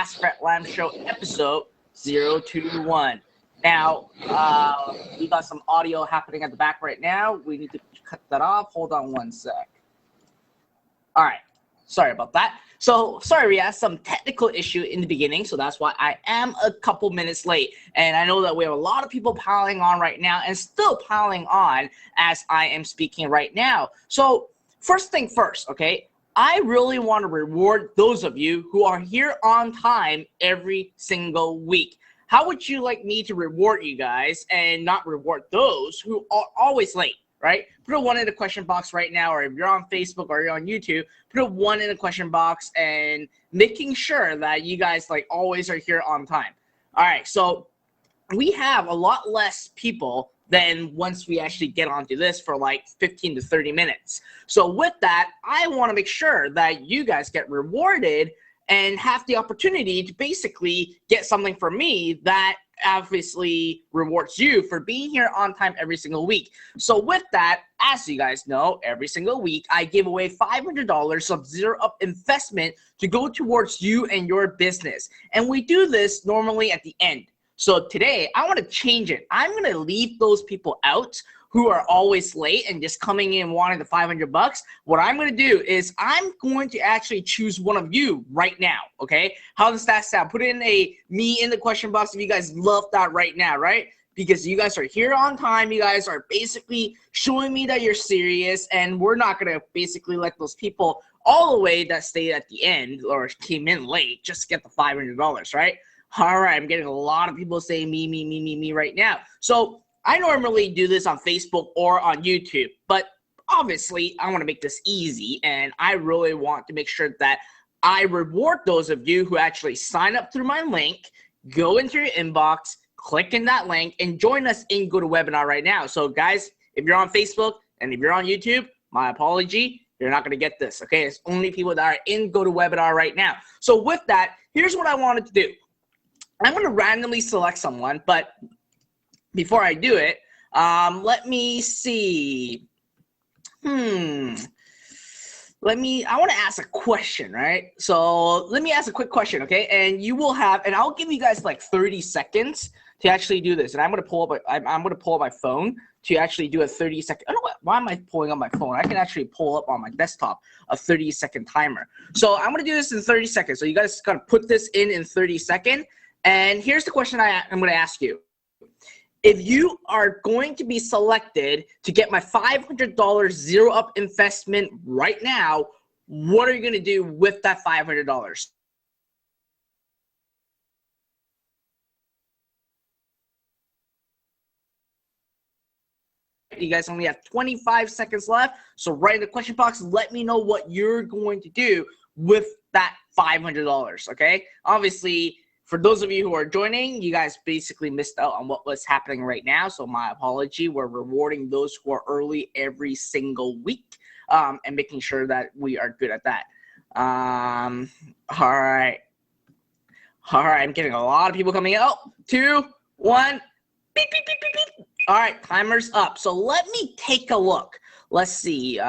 Ask Fred Lam Show episode 021. Now, we got some audio happening at the back right now. We need to cut that off. Hold on one sec. All right. Sorry about that. So, sorry, we had some technical issue in the beginning, so that's why I am a couple minutes late. And I know that we have a lot of people piling on right now and still piling on as I am speaking right now. So, first thing first, okay? I really want to reward those of you who are here on time every single week. How would you like me to reward you guys and not reward those who are always late, right? Put a 1 in the question box right now, or if you're on Facebook or you're on YouTube, put a 1 in the question box and making sure that you guys like always are here on time. All right, so we have a lot less people than once we actually get onto this for like 15 to 30 minutes. So with that, I want to make sure that you guys get rewarded and have the opportunity to basically get something from me that obviously rewards you for being here on time every single week. So with that, as you guys know, every single week, I give away $500 of zero-up investment to go towards you and your business. And we do this normally at the end. So today, I want to change it. I'm going to leave those people out who are always late and just coming in wanting the $500. What I'm going to do is I'm going to actually choose one of you right now, okay? How does that sound? Put in a me in the question box if you guys love that right now, right? Because you guys are here on time. You guys are basically showing me that you're serious, and we're not going to basically let those people all the way that stayed at the end or came in late just get the $500, right? All right, I'm getting a lot of people saying me right now. So I normally do this on Facebook or on YouTube, but obviously I want to make this easy, and I really want to make sure that I reward those of you who actually sign up through my link, go into your inbox, click in that link, and join us in GoToWebinar right now. So guys, if you're on Facebook and if you're on YouTube, my apology, you're not going to get this, okay? It's only people that are in GoToWebinar right now. So with that, here's what I wanted to do. I'm going to randomly select someone, but before I do it, let me see. I want to ask a question, right? So let me ask a quick question, okay? And you will have, and I'll give you guys like 30 seconds to actually do this. And I'm going to pull up, I'm going to pull up my phone to actually do a 30-second. I don't know what, why am I pulling up my phone? I can actually pull up on my desktop a 30-second timer. So I'm going to do this in 30 seconds. So you guys got to put this in 30 seconds. And here's the question I'm going to ask you. If you are going to be selected to get my $500 zero-up investment right now, what are you going to do with that $500? You guys only have 25 seconds left, so write in the question box. Let me know what you're going to do with that $500, okay? Obviously, for those of you who are joining, you guys basically missed out on what was happening right now, so my apology. We're rewarding those who are early every single week and making sure that we are good at that. All right, I'm getting a lot of people coming in. Oh, 2, 1, beep, beep, beep, beep, beep. All right, timer's up. So let me take a look. Let's see.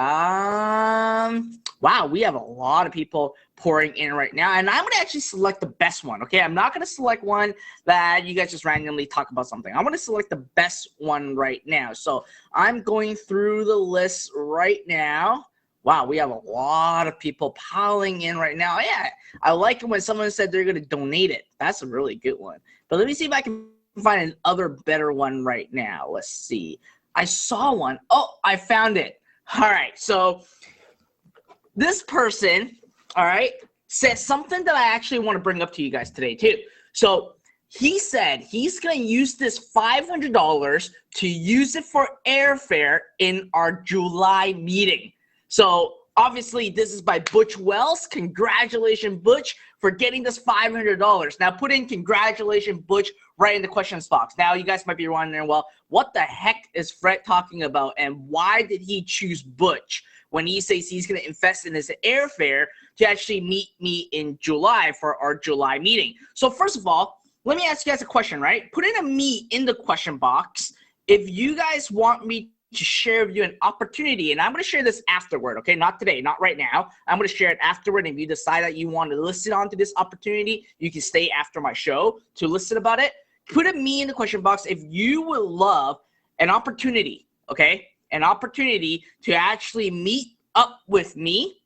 Wow, we have a lot of people pouring in right now, and I'm going to actually select the best one, okay? I'm not going to select one that you guys just randomly talk about something. I'm going to select the best one right now. So I'm going through the list right now. Wow, we have a lot of people piling in right now. Yeah, I like it when someone said they're going to donate it. That's a really good one. But let me see if I can find another better one right now. Let's see. I saw one. Oh, I found it. All right, so this person, all right, says something that I actually want to bring up to you guys today too. So he said he's going to use this $500 to use it for airfare in our July meeting. So obviously this is by Butch Wells. Congratulations, Butch, for getting this $500. Now put in congratulations, Butch, right in the questions box. Now you guys might be wondering, well, what the heck is Fred talking about, and why did he choose Butch when he says he's going to invest in his airfare to actually meet me in July for our July meeting? So first of all, let me ask you guys a question, right? Put in a me in the question box if you guys want me to share with you an opportunity, and I'm going to share this afterward, okay? Not today, not right now. I'm going to share it afterward, and if you decide that you want to listen on to this opportunity, you can stay after my show to listen about it. Put a me in the question box if you would love an opportunity, okay? An opportunity to actually meet up with me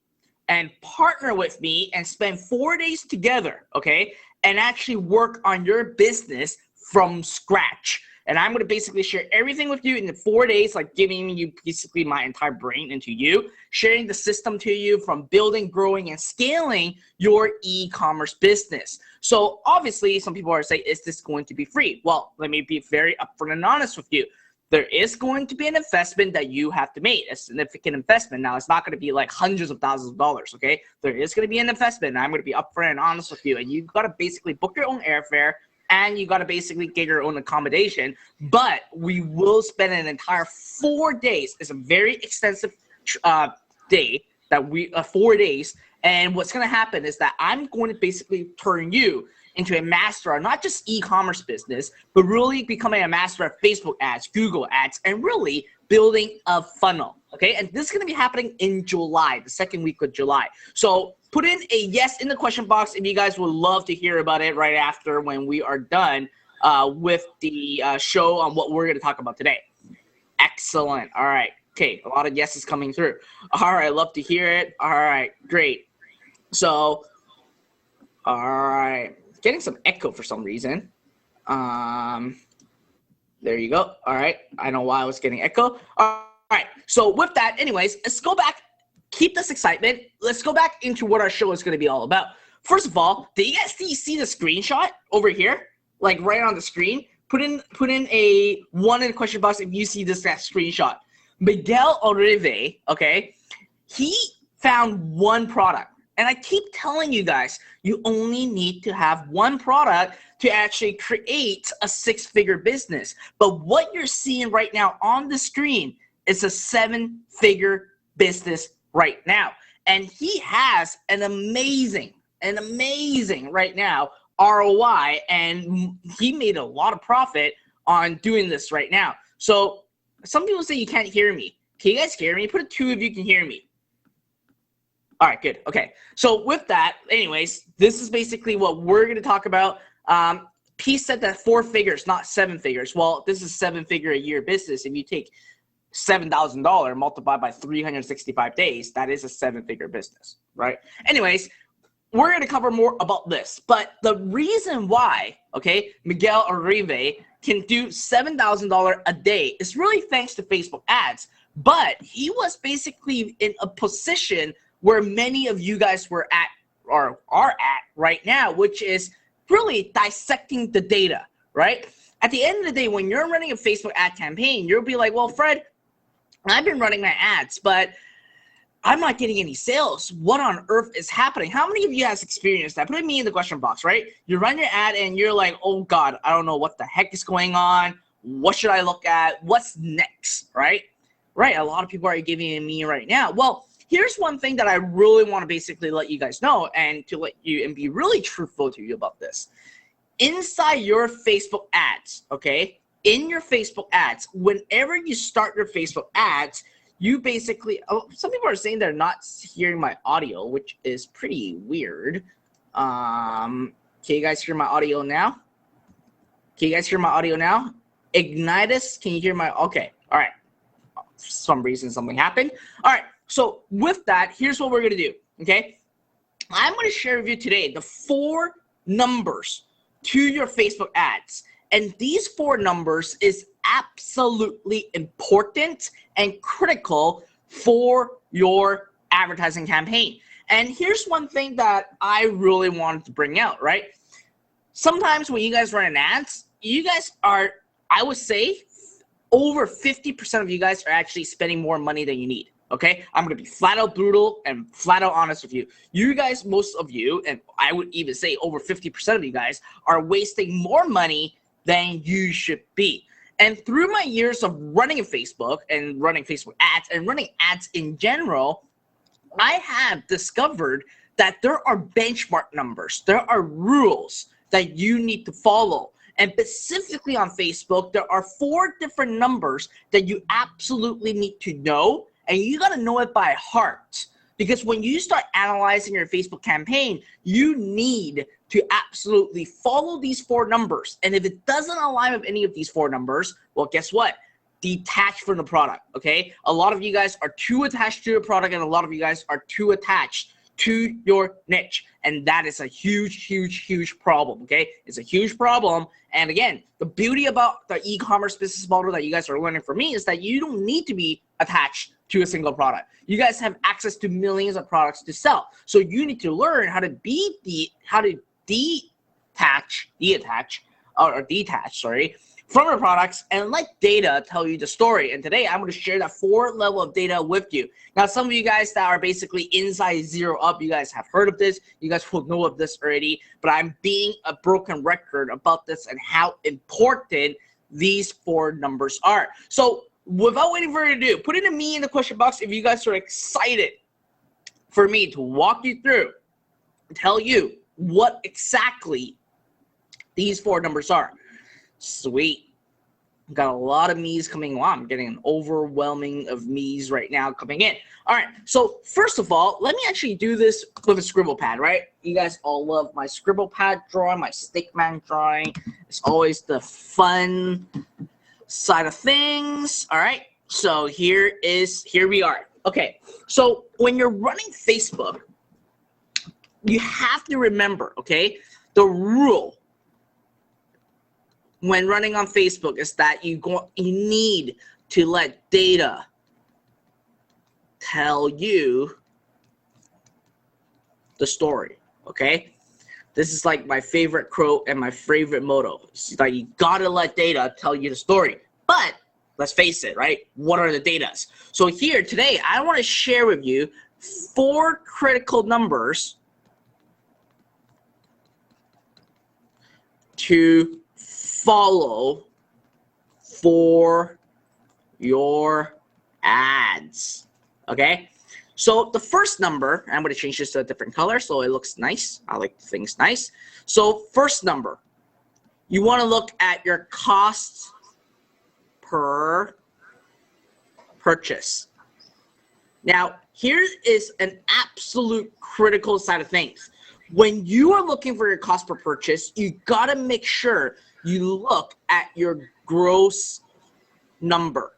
and partner with me and spend 4 days together, okay? And actually work on your business from scratch. And I'm going to basically share everything with you in the 4 days, like giving you basically my entire brain into you, sharing the system to you from building, growing, and scaling your e-commerce business. So obviously, some people are saying, is this going to be free? Well, let me be very upfront and honest with you. There is going to be an investment that you have to make, a significant investment. Now, it's not going to be like hundreds of thousands of dollars, okay? There is going to be an investment, and I'm going to be upfront and honest with you. And you've got to basically book your own airfare, and you got to basically get your own accommodation. But we will spend an entire 4 days. It's a very extensive day, 4 days. And what's going to happen is that I'm going to basically turn you into a master of not just e-commerce business, but really becoming a master of Facebook ads, Google ads, and really building a funnel, okay? And this is going to be happening in July, the second week of July. So put in a yes in the question box if you guys would love to hear about it right after when we are done with the show on what we're going to talk about today. Excellent. All right. Okay, a lot of yeses coming through. All right, love to hear it. All right, great. So, all right. Getting some echo for some reason. There you go. All right. I know why I was getting echo. All right. So with that, anyways, let's go back. Keep this excitement. Let's go back into what our show is going to be all about. First of all, did you guys see the screenshot over here? Like right on the screen? Put in a 1 in the question box if you see that screenshot. Miguel Orive, okay, he found one product. And I keep telling you guys, you only need to have one product to actually create a 6-figure business. But what you're seeing right now on the screen is a 7-figure business right now. And he has an amazing right now ROI, and he made a lot of profit on doing this right now. So some people say you can't hear me. Can you guys hear me? Put a 2 if you can hear me. All right, good. Okay. So with that, anyways, this is basically what we're going to talk about. He said that 4 figures, not 7 figures. Well, this is 7-figure a year business. If you take $7,000 multiplied by 365 days, that is a 7-figure business, right? Anyways, we're going to cover more about this. But the reason why, okay, Miguel Orive can do $7,000 a day is really thanks to Facebook ads. But he was basically in a position where many of you guys were at or are at right now, which is really dissecting the data, right? At the end of the day, when you're running a Facebook ad campaign, you'll be like, well, Fred, I've been running my ads, but I'm not getting any sales. What on earth is happening? How many of you guys experienced that? Put me in the question box, right? You run your ad and you're like, oh God, I don't know what the heck is going on. What should I look at? What's next, right? Right, a lot of people are giving me right now. Well, here's one thing that I really want to basically let you guys know and to let you and be really truthful to you about this. Inside your Facebook ads, okay, in your Facebook ads, whenever you start your Facebook ads, you basically, some people are saying they're not hearing my audio, which is pretty weird. Can you guys hear my audio now? Can you guys hear my audio now? Ignitus, can you hear my, okay, all right. For some reason, something happened. All right, so with that, here's what we're gonna do, okay? I'm gonna share with you today the 4 numbers to your Facebook ads. And these 4 numbers is absolutely important and critical for your advertising campaign. And here's one thing that I really wanted to bring out, right? Sometimes when you guys run an ads, you guys are, I would say, over 50% of you guys are actually spending more money than you need. Okay, I'm gonna be flat out brutal and flat out honest with you. You guys, most of you, and I would even say over 50% of you guys are wasting more money than you should be. And through my years of running in Facebook and running Facebook ads and running ads in general, I have discovered that there are benchmark numbers. There are rules that you need to follow. And specifically on Facebook, there are 4 different numbers that you absolutely need to know, and you got to know it by heart. Because when you start analyzing your Facebook campaign, you need to absolutely follow these 4 numbers. And if it doesn't align with any of these 4 numbers, well, guess what? Detach from the product, okay? A lot of you guys are too attached to your product, and a lot of you guys are too attached to your niche. And that is a huge, huge, huge problem, okay? It's a huge problem. And again, the beauty about the e-commerce business model that you guys are learning from me is that you don't need to be attached to a single product. You guys have access to millions of products to sell. So you need to learn how to detach from your products and let data tell you the story. And today I'm going to share that 4 level of data with you. Now, some of you guys that are basically inside Zero Up, you guys have heard of this. You guys will know of this already, but I'm being a broken record about this and how important these 4 numbers are. So without waiting for you to do, put it in me in the question box if you guys are excited for me to walk you through and tell you what exactly these 4 numbers are. Sweet. Got a lot of me's coming. Wow, I'm getting an overwhelming of me's right now coming in. All right, so first of all, let me actually do this with a scribble pad, right? You guys all love my scribble pad drawing, my stickman drawing. It's always the fun side of things. All right, so here we are. Okay, so when you're running Facebook, you have to remember, okay, the rule when running on Facebook is that you need to let data tell you the story, okay? This is like my favorite quote and my favorite motto. It's like you gotta let data tell you the story. But let's face it, right? What are the datas? So here today, I want to share with you 4 critical numbers to follow for your ads, okay? So the first number, I'm going to change this to a different color so it looks nice. I like things nice. So first number, you want to look at your cost per purchase. Now, here is an absolute critical side of things. When you are looking for your cost per purchase, you got to make sure you look at your gross number,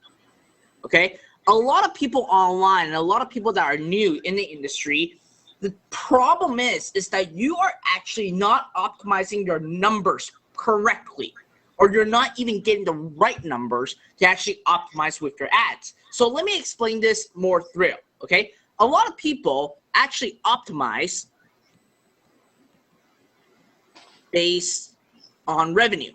okay? A lot of people online and a lot of people that are new in the industry, the problem is that you are actually not optimizing your numbers correctly, or you're not even getting the right numbers to actually optimize with your ads. So let me explain this more through, okay? A lot of people actually optimize based on revenue.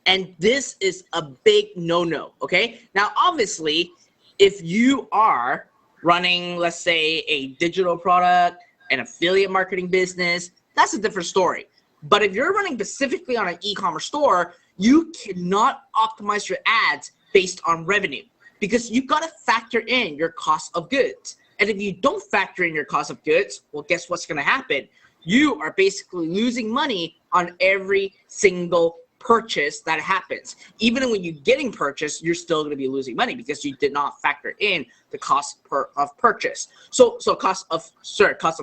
And this is a big no-no, okay? Now, obviously, if you are running, let's say, a digital product, an affiliate marketing business, that's a different story. But if you're running specifically on an e-commerce store, you cannot optimize your ads based on revenue because you got to factor in your cost of goods. And if you don't factor in your cost of goods, well, guess what's going to happen? You are basically losing money on every single purchase that happens. Even when you're getting purchased, you're still going to be losing money because you did not factor in the cost of purchase. So cost of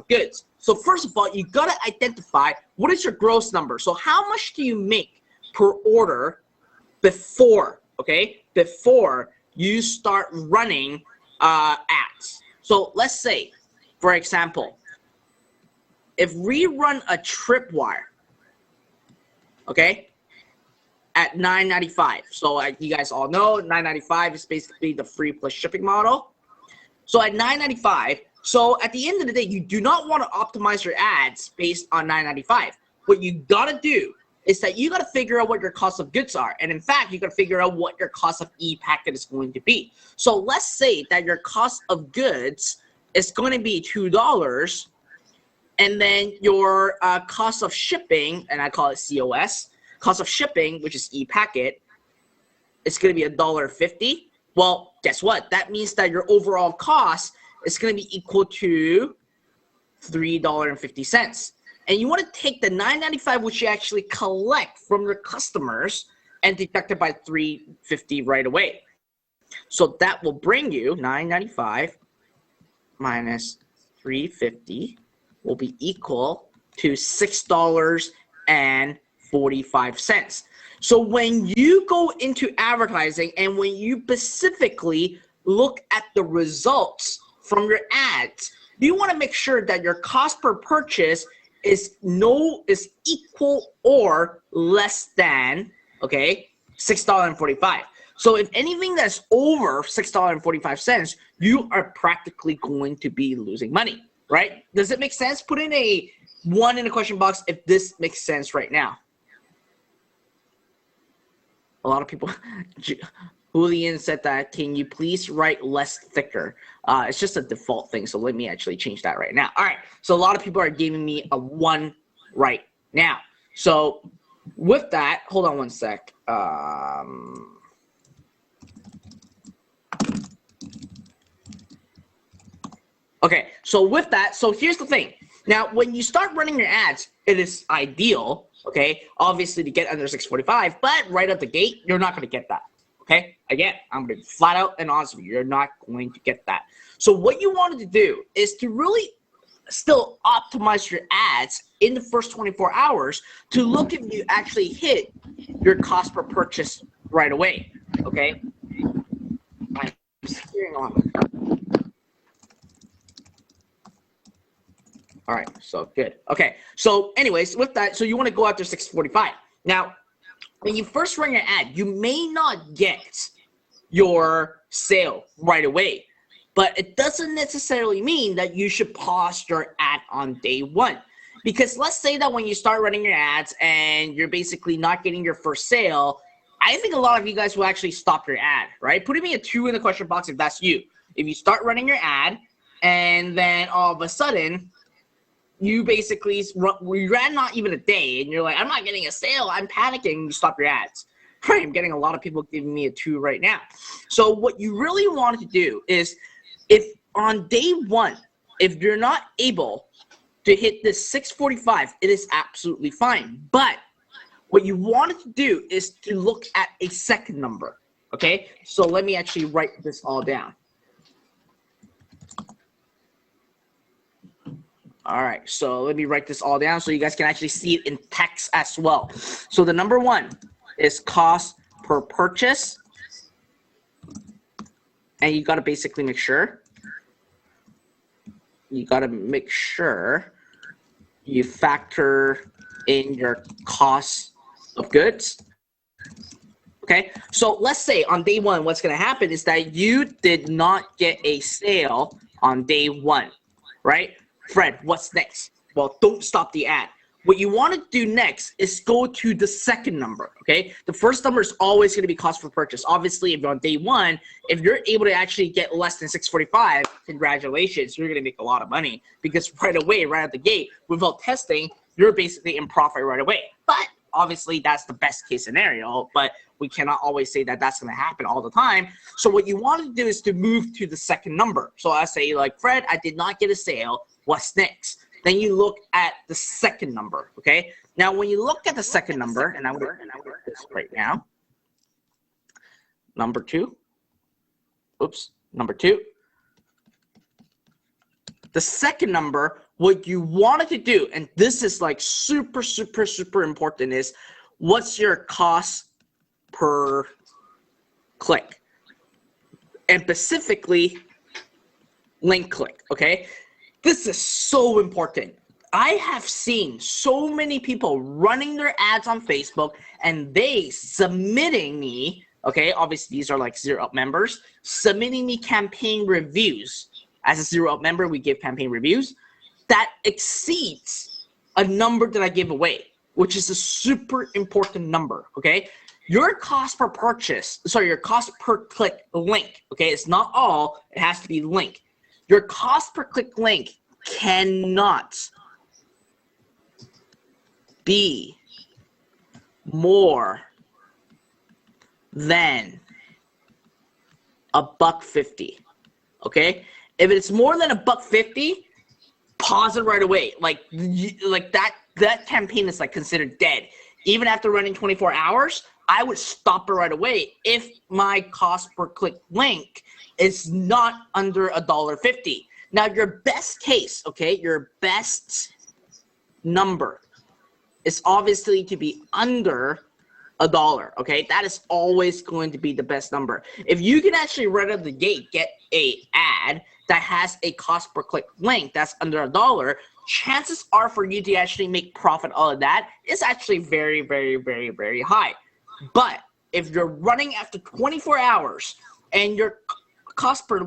goods. So first of all, you got to identify what is your gross number. So how much do you make per order before you start running ads? So let's say, for example, if we run a tripwire, okay, at $9.95. So you guys all know $9.95 is basically the free plus shipping model. So at $9.95, so at the end of the day, you do not want to optimize your ads based on $9.95. What you got to do is that you got to figure out what your cost of goods are. And in fact, you got to figure out what your cost of e-packet is going to be. So let's say that your cost of goods is going to be $2, and then your cost of shipping, and I call it COS, cost of shipping, which is e-packet, it's going to be $1.50. Well, guess what? That means that your overall cost is going to be equal to $3.50. and you want to take the $9.95 which you actually collect from your customers and deduct it by $3.50 right away. So that will bring you $9.95 minus $3.50 will be equal to $6.45. So when you go into advertising and when you specifically look at the results from your ads, you want to make sure that your cost per purchase is equal or less than, okay, $6.45. So if anything that's over $6.45, you are practically going to be losing money, right? Does it make sense? Put in a 1 in the question box if this makes sense right now. A lot of people, Julian said that, can you please write less thicker? It's just a default thing, so let me actually change that right now. All right, so a lot of people are giving me a 1 right now. So with that, hold on one sec. Okay, so with that, so here's the thing. Now, when you start running your ads, it is ideal, okay, obviously to get under 645, but right at the gate, you're not going to get that, okay? Again, I'm going to be flat out and honest with you. You're not going to get that. So what you wanted to do is to really still optimize your ads in the first 24 hours to look if you actually hit your cost per purchase right away, okay? I'm hearing on. All right, so good. Okay, so anyways, with that, so you want to go after 645. Now, when you first run your ad, you may not get your sale right away, but it doesn't necessarily mean that you should pause your ad on day 1. Because let's say that when you start running your ads and you're basically not getting your first sale, I think a lot of you guys will actually stop your ad, right? Put me a 2 in the question box if that's you. If you start running your ad and then all of a sudden, you basically ran not even a day and you're like, I'm not getting a sale, I'm panicking, you stop your ads. Right, I'm getting a lot of people giving me a 2 right now. So what you really want to do is, if on day 1, if you're not able to hit this 645, it is absolutely fine. But what you wanted to do is to look at a second number, okay? So let me actually write this all down. All right, so let me write this all down so you guys can actually see it in text as well. So the number 1 is cost per purchase. And you got to basically make sure. You got to make sure you factor in your cost of goods. Okay, so let's say on day 1, what's going to happen is that you did not get a sale on day 1, right? Fred, what's next? Well, don't stop the ad. What you want to do next is go to the second number, okay? The first number is always going to be cost per purchase. Obviously, if you're on day 1, if you're able to actually get less than 645, congratulations, you're going to make a lot of money because right away, right at the gate, without testing, you're basically in profit right away. But obviously, that's the best case scenario, but we cannot always say that that's going to happen all the time. So what you want to do is to move to the second number. So I say, like, Fred, I did not get a sale. What's next? Then you look at the second number, okay? Now, when you look at the second number, and I'm going to do this right now. Number 2. Oops, number 2. The second number, what you wanted to do, and this is like super, super, super important, is what's your cost per click? And specifically, link click, okay? This is so important. I have seen so many people running their ads on Facebook and they submitting me, okay, obviously these are like Zero Up members, submitting me campaign reviews. As a Zero Up member, we give campaign reviews that exceeds a number that I give away, which is a super important number, okay? Your cost per purchase, sorry, your cost per click link, okay? It's not all, it has to be link. Your cost per click link cannot be more than $1.50, okay? If it's more than $1.50, pause it right away. Like that that campaign is like considered dead. Even after running 24 hours, I would stop it right away if my cost per click link is not under $1.50. Now, your best case, okay, your best number is obviously to be under $1, okay? That is always going to be the best number. If you can actually right out of the gate get a ad that has a cost per click link that's under $1, chances are for you to actually make profit out of that is actually very, very, very, very high. But if you're running after 24 hours and your cost per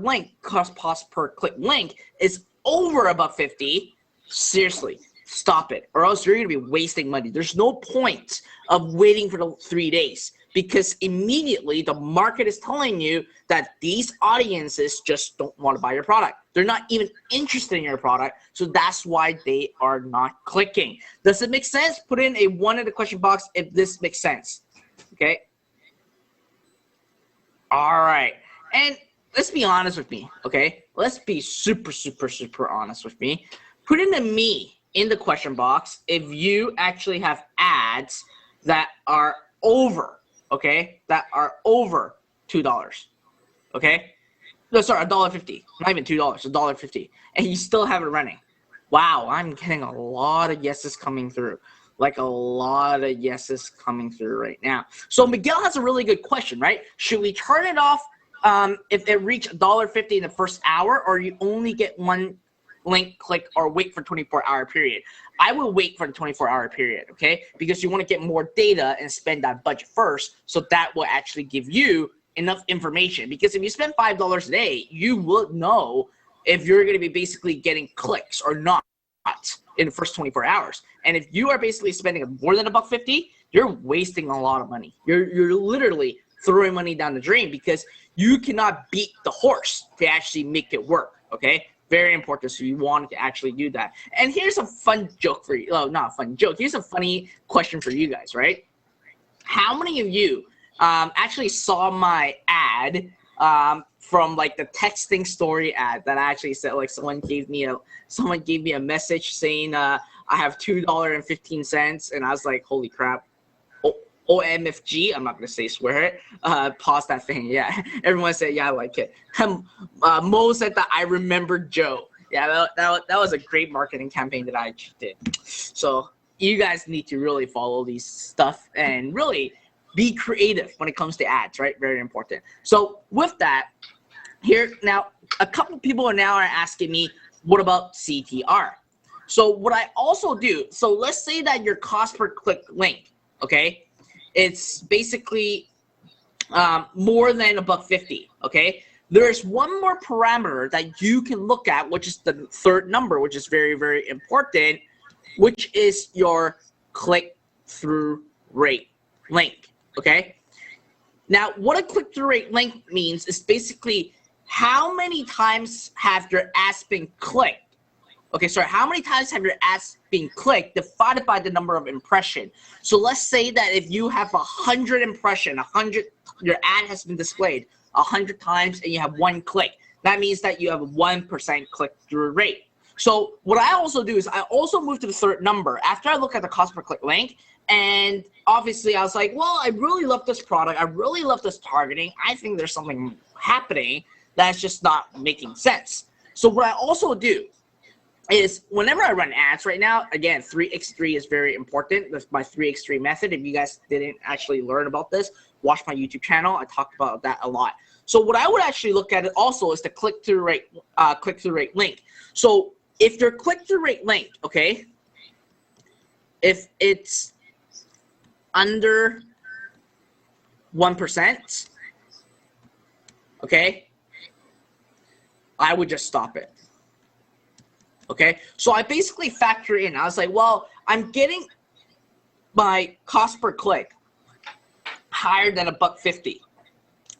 click link is over $1.50, seriously, stop it, or else you're going to be wasting money. There's no point of waiting for the 3 days, because immediately the market is telling you that these audiences just don't want to buy your product. They're not even interested in your product, so that's why they are not clicking. Does it make sense? Put in a 1 in the question box if this makes sense. Okay? All right. And let's be honest with me, okay? Let's be super, super, super honest with me. Put in a me in the question box if you actually have ads that are over, okay? That are over $2, okay? No, sorry, $1.50. Not even $2, $1.50. And you still have it running. Wow, I'm getting a lot of yeses coming through. Like a lot of yeses coming through right now. So Miguel has a really good question, right? Should we turn it off if it reached $1.50 in the first hour, or you only get one link click, or wait for 24-hour period? I will wait for the 24-hour period, okay? Because you want to get more data and spend that budget first, so that will actually give you enough information. Because if you spend $5 a day, you will know if you're going to be basically getting clicks or not in the first 24 hours. And if you are basically spending more than $1.50, you're wasting a lot of money. You're literally throwing money down the drain, because you cannot beat the horse to actually make it work, okay? Very important, so you want to actually do that. And here's a fun joke for you. Oh, not a fun joke. Here's a funny question for you guys, right? How many of you actually saw my ad from like the texting story ad that I actually said, like someone gave me a message saying I have $2.15, and I was like, holy crap. OMFG, I'm not going to say swear it. Pause that thing. Yeah, everyone said, yeah, I like it. Mo said that I remember Joe. Yeah, that was a great marketing campaign that I did. So you guys need to really follow these stuff and really be creative when it comes to ads, right? Very important. So with that, here now, a couple people are asking me, what about CTR? So what I also do, so let's say that your cost per click link, okay, it's basically more than $1.50, okay? There's one more parameter that you can look at, which is the third number, which is very, very important, which is your click-through rate link, okay? Now, what a click-through rate link means is basically how many times have your ads been clicked. Okay, sorry, how many times have your ads been clicked divided by the number of impression? So let's say that if you have 100 impression, your ad has been displayed 100 times and you have 1 click. That means that you have a 1% click-through rate. So what I also do is I also move to the third number after I look at the cost per click link. And obviously I was like, well, I really love this product. I really love this targeting. I think there's something happening that's just not making sense. So what I also do is whenever I run ads right now, again, 3x3 is very important. That's my 3x3 method. If you guys didn't actually learn about this, watch my YouTube channel. I talked about that a lot. So what I would actually look at it also is the click-through rate link. So if your click-through rate link, okay, if it's under 1%, okay, I would just stop it. Okay, so I basically factor in. I was like, well, I'm getting my cost per click higher than $1.50,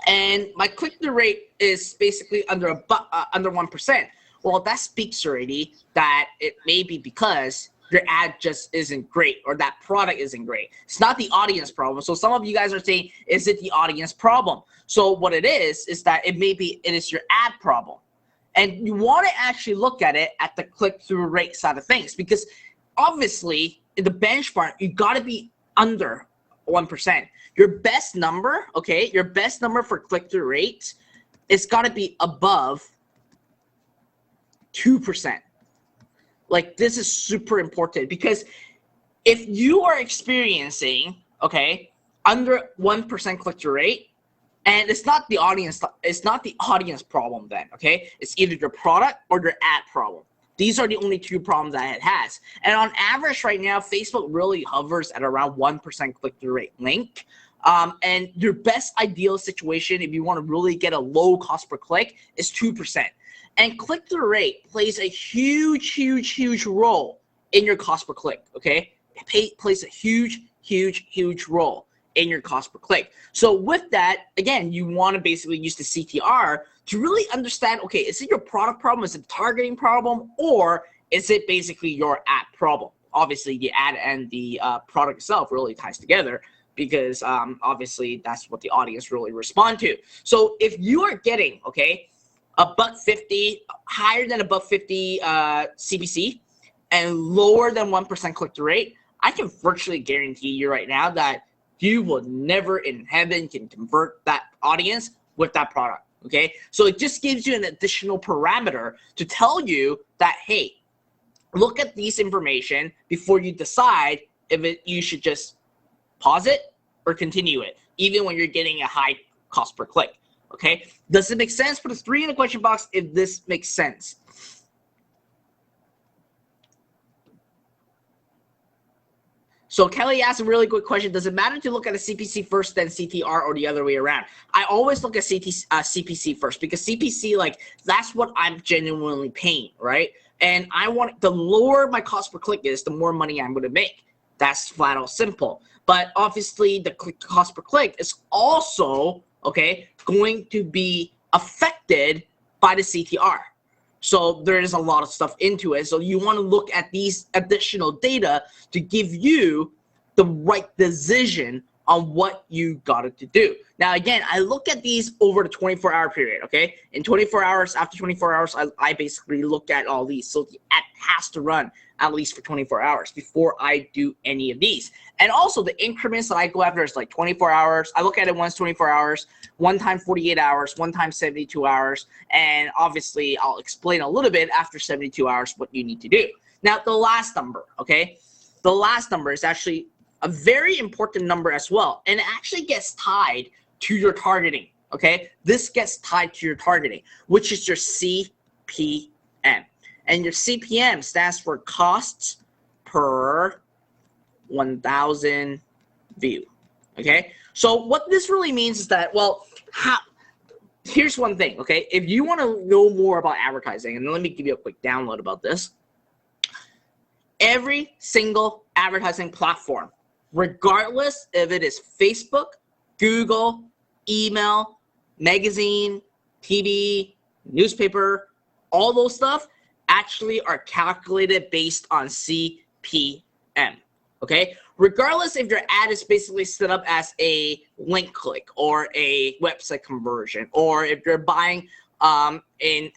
and my click-through rate is basically under 1%. Well, that speaks already that it may be because your ad just isn't great, or that product isn't great. It's not the audience problem. So some of you guys are saying, is it the audience problem? So what it is that it is your ad problem. And you want to actually look at it at the click-through rate side of things, because obviously the benchmark, you got to be under 1%. Your best number, okay, your best number for click-through rate, it's got to be above 2%. Like, this is super important, because if you are experiencing, okay, under 1% click-through rate, and it's not the audience problem then, okay? It's either your product or your ad problem. These are the only two problems that it has. And on average right now, Facebook really hovers at around 1% click-through rate link. And your best ideal situation, if you want to really get a low cost per click, is 2%. And click-through rate plays a huge role in your cost per click, okay? It plays a huge role in your cost per click. So with that, again, you want to basically use the CTR to really understand, okay, is it your product problem, is it a targeting problem, or is it basically your ad problem? Obviously, the ad and the product itself really ties together, because obviously that's what the audience really respond to. So if you are getting, okay, $1.50, higher than $1.50 CPC, and lower than 1% click-through rate, I can virtually guarantee you right now that you will never in heaven can convert that audience with that product, okay? So it just gives you an additional parameter to tell you that, hey, look at these information before you decide if you should just pause it or continue it, even when you're getting a high cost per click, okay? Does it make sense? Put a 3 in the question box if this makes sense. So Kelly asked a really good question. Does it matter to look at a CPC first, then CTR, or the other way around? I always look at CPC first, because CPC, like, that's what I'm genuinely paying, right? And I want, the lower my cost per click is, the more money I'm going to make. That's flat out simple. But obviously, the cost per click is also, okay, going to be affected by the CTR. So there is a lot of stuff into it. So you want to look at these additional data to give you the right decision on what you got to do. Now, again, I look at these over the 24-hour period, okay? In 24 hours, after 24 hours, I basically look at all these. So the ad has to run at least for 24 hours before I do any of these. And also the increments that I go after is like 24 hours. I look at it once 24 hours, one time 48 hours, one time 72 hours. And obviously I'll explain a little bit after 72 hours what you need to do. Now, the last number, okay? The last number is actually a very important number as well. And it actually gets tied to your targeting, okay? This gets tied to your targeting, which is your CPM. And your CPM stands for costs per 1,000 view, okay? So what this really means is that, well, here's one thing, okay? If you want to know more about advertising, and let me give you a quick download about this. Every single advertising platform, regardless if it is Facebook, Google, email, magazine, TV, newspaper, all those stuff actually are calculated based on CPM, okay? Regardless if your ad is basically set up as a link click or a website conversion, or if you're buying an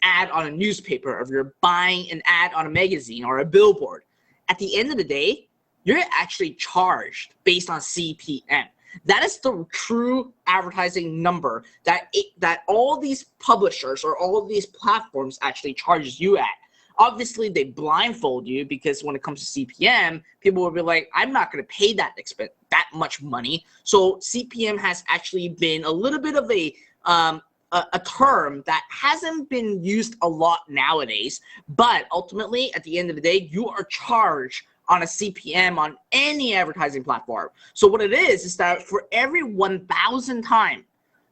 ad on a newspaper, or if you're buying an ad on a magazine or a billboard, at the end of the day, you're actually charged based on CPM. That is the true advertising number that all these publishers or all of these platforms actually charges you at. Obviously, they blindfold you, because when it comes to CPM, people will be like, I'm not going to pay that much money. So CPM has actually been a little bit of a term that hasn't been used a lot nowadays. But ultimately, at the end of the day, you are charged on a CPM on any advertising platform. So what it is that for every 1,000 times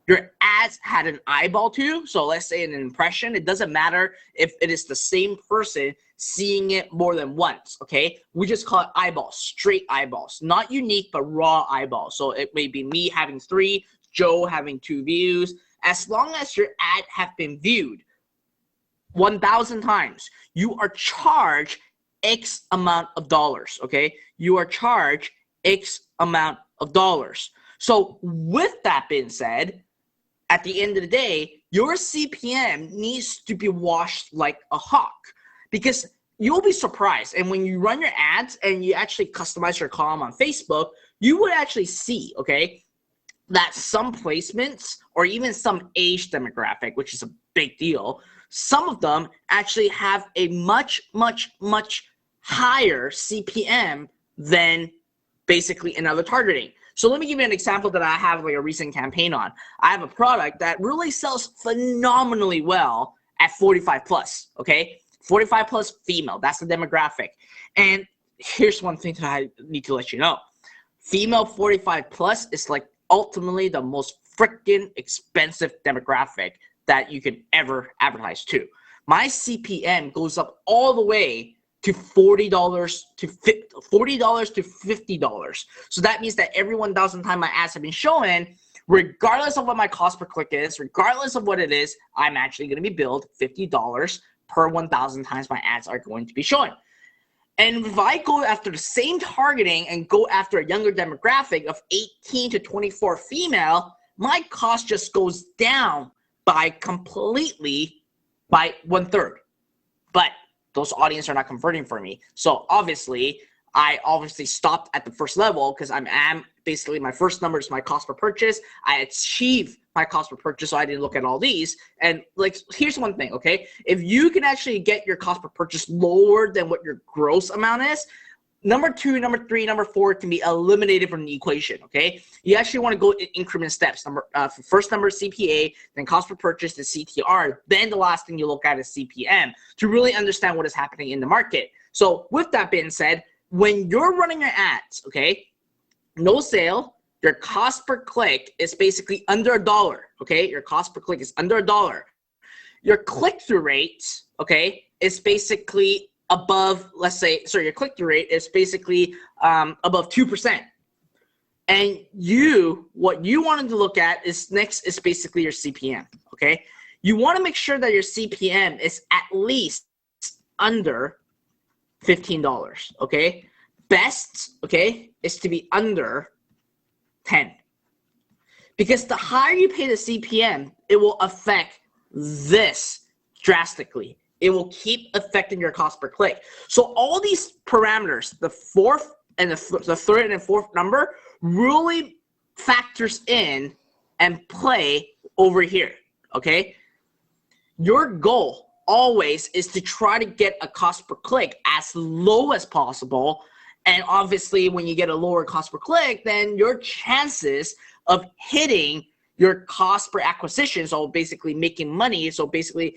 your ads had an eyeball to, so let's say an impression, it doesn't matter if it is the same person seeing it more than once, okay? We just call it eyeballs, straight eyeballs, not unique, but raw eyeballs. So it may be me having 3, Joe having 2 views. As long as your ad have been viewed 1,000 times, you are charged X amount of dollars, okay? You are charged X amount of dollars. So with that being said, at the end of the day, your CPM needs to be washed like a hawk, because you'll be surprised. And when you run your ads and you actually customize your column on Facebook, you would actually see, okay, that some placements or even some age demographic, which is a big deal, some of them actually have a much, much, much higher CPM than basically another targeting. So let me give you an example that I have like a recent campaign on. I have a product that really sells phenomenally well at 45 plus, okay? 45 plus female, that's the demographic. And here's one thing that I need to let you know. Female 45 plus is like ultimately the most freaking expensive demographic that you can ever advertise to. My CPM goes up all the way to $40 to $50. So that means that every 1,000 times my ads have been shown, regardless of what my cost per click is, regardless of what it is, I'm actually going to be billed $50 per 1,000 times my ads are going to be showing. And if I go after the same targeting and go after a younger demographic of 18 to 24 female, my cost just goes down by completely by 1/3. But those audiences are not converting for me. So obviously, I stopped at the first level because I'm basically my first number is my cost per purchase. I achieve my cost per purchase, so I didn't look at all these. And like, here's one thing, okay? If you can actually get your cost per purchase lower than what your gross amount is, number 2, number 3, number 4 can be eliminated from the equation, okay? You actually want to go in increment steps. First number is CPA, then cost per purchase is CTR, then the last thing you look at is CPM to really understand what is happening in the market. So with that being said, when you're running your ads, okay, no sale, your cost per click is basically under $1, okay? Your cost per click is under $1. Your click-through rate, okay, is basically above, your click-through rate is basically above 2%. And what you wanted to look at is next is basically your CPM, okay? You want to make sure that your CPM is at least under $15, okay? Best, okay, is to be under 10. Because the higher you pay the CPM, it will affect this drastically. It will keep affecting your cost per click. So all these parameters, the fourth and the third and fourth number, really factors in and play over here, okay? Your goal always is to try to get a cost per click as low as possible. And obviously, when you get a lower cost per click, then your chances of hitting your cost per acquisition, so basically making money, so basically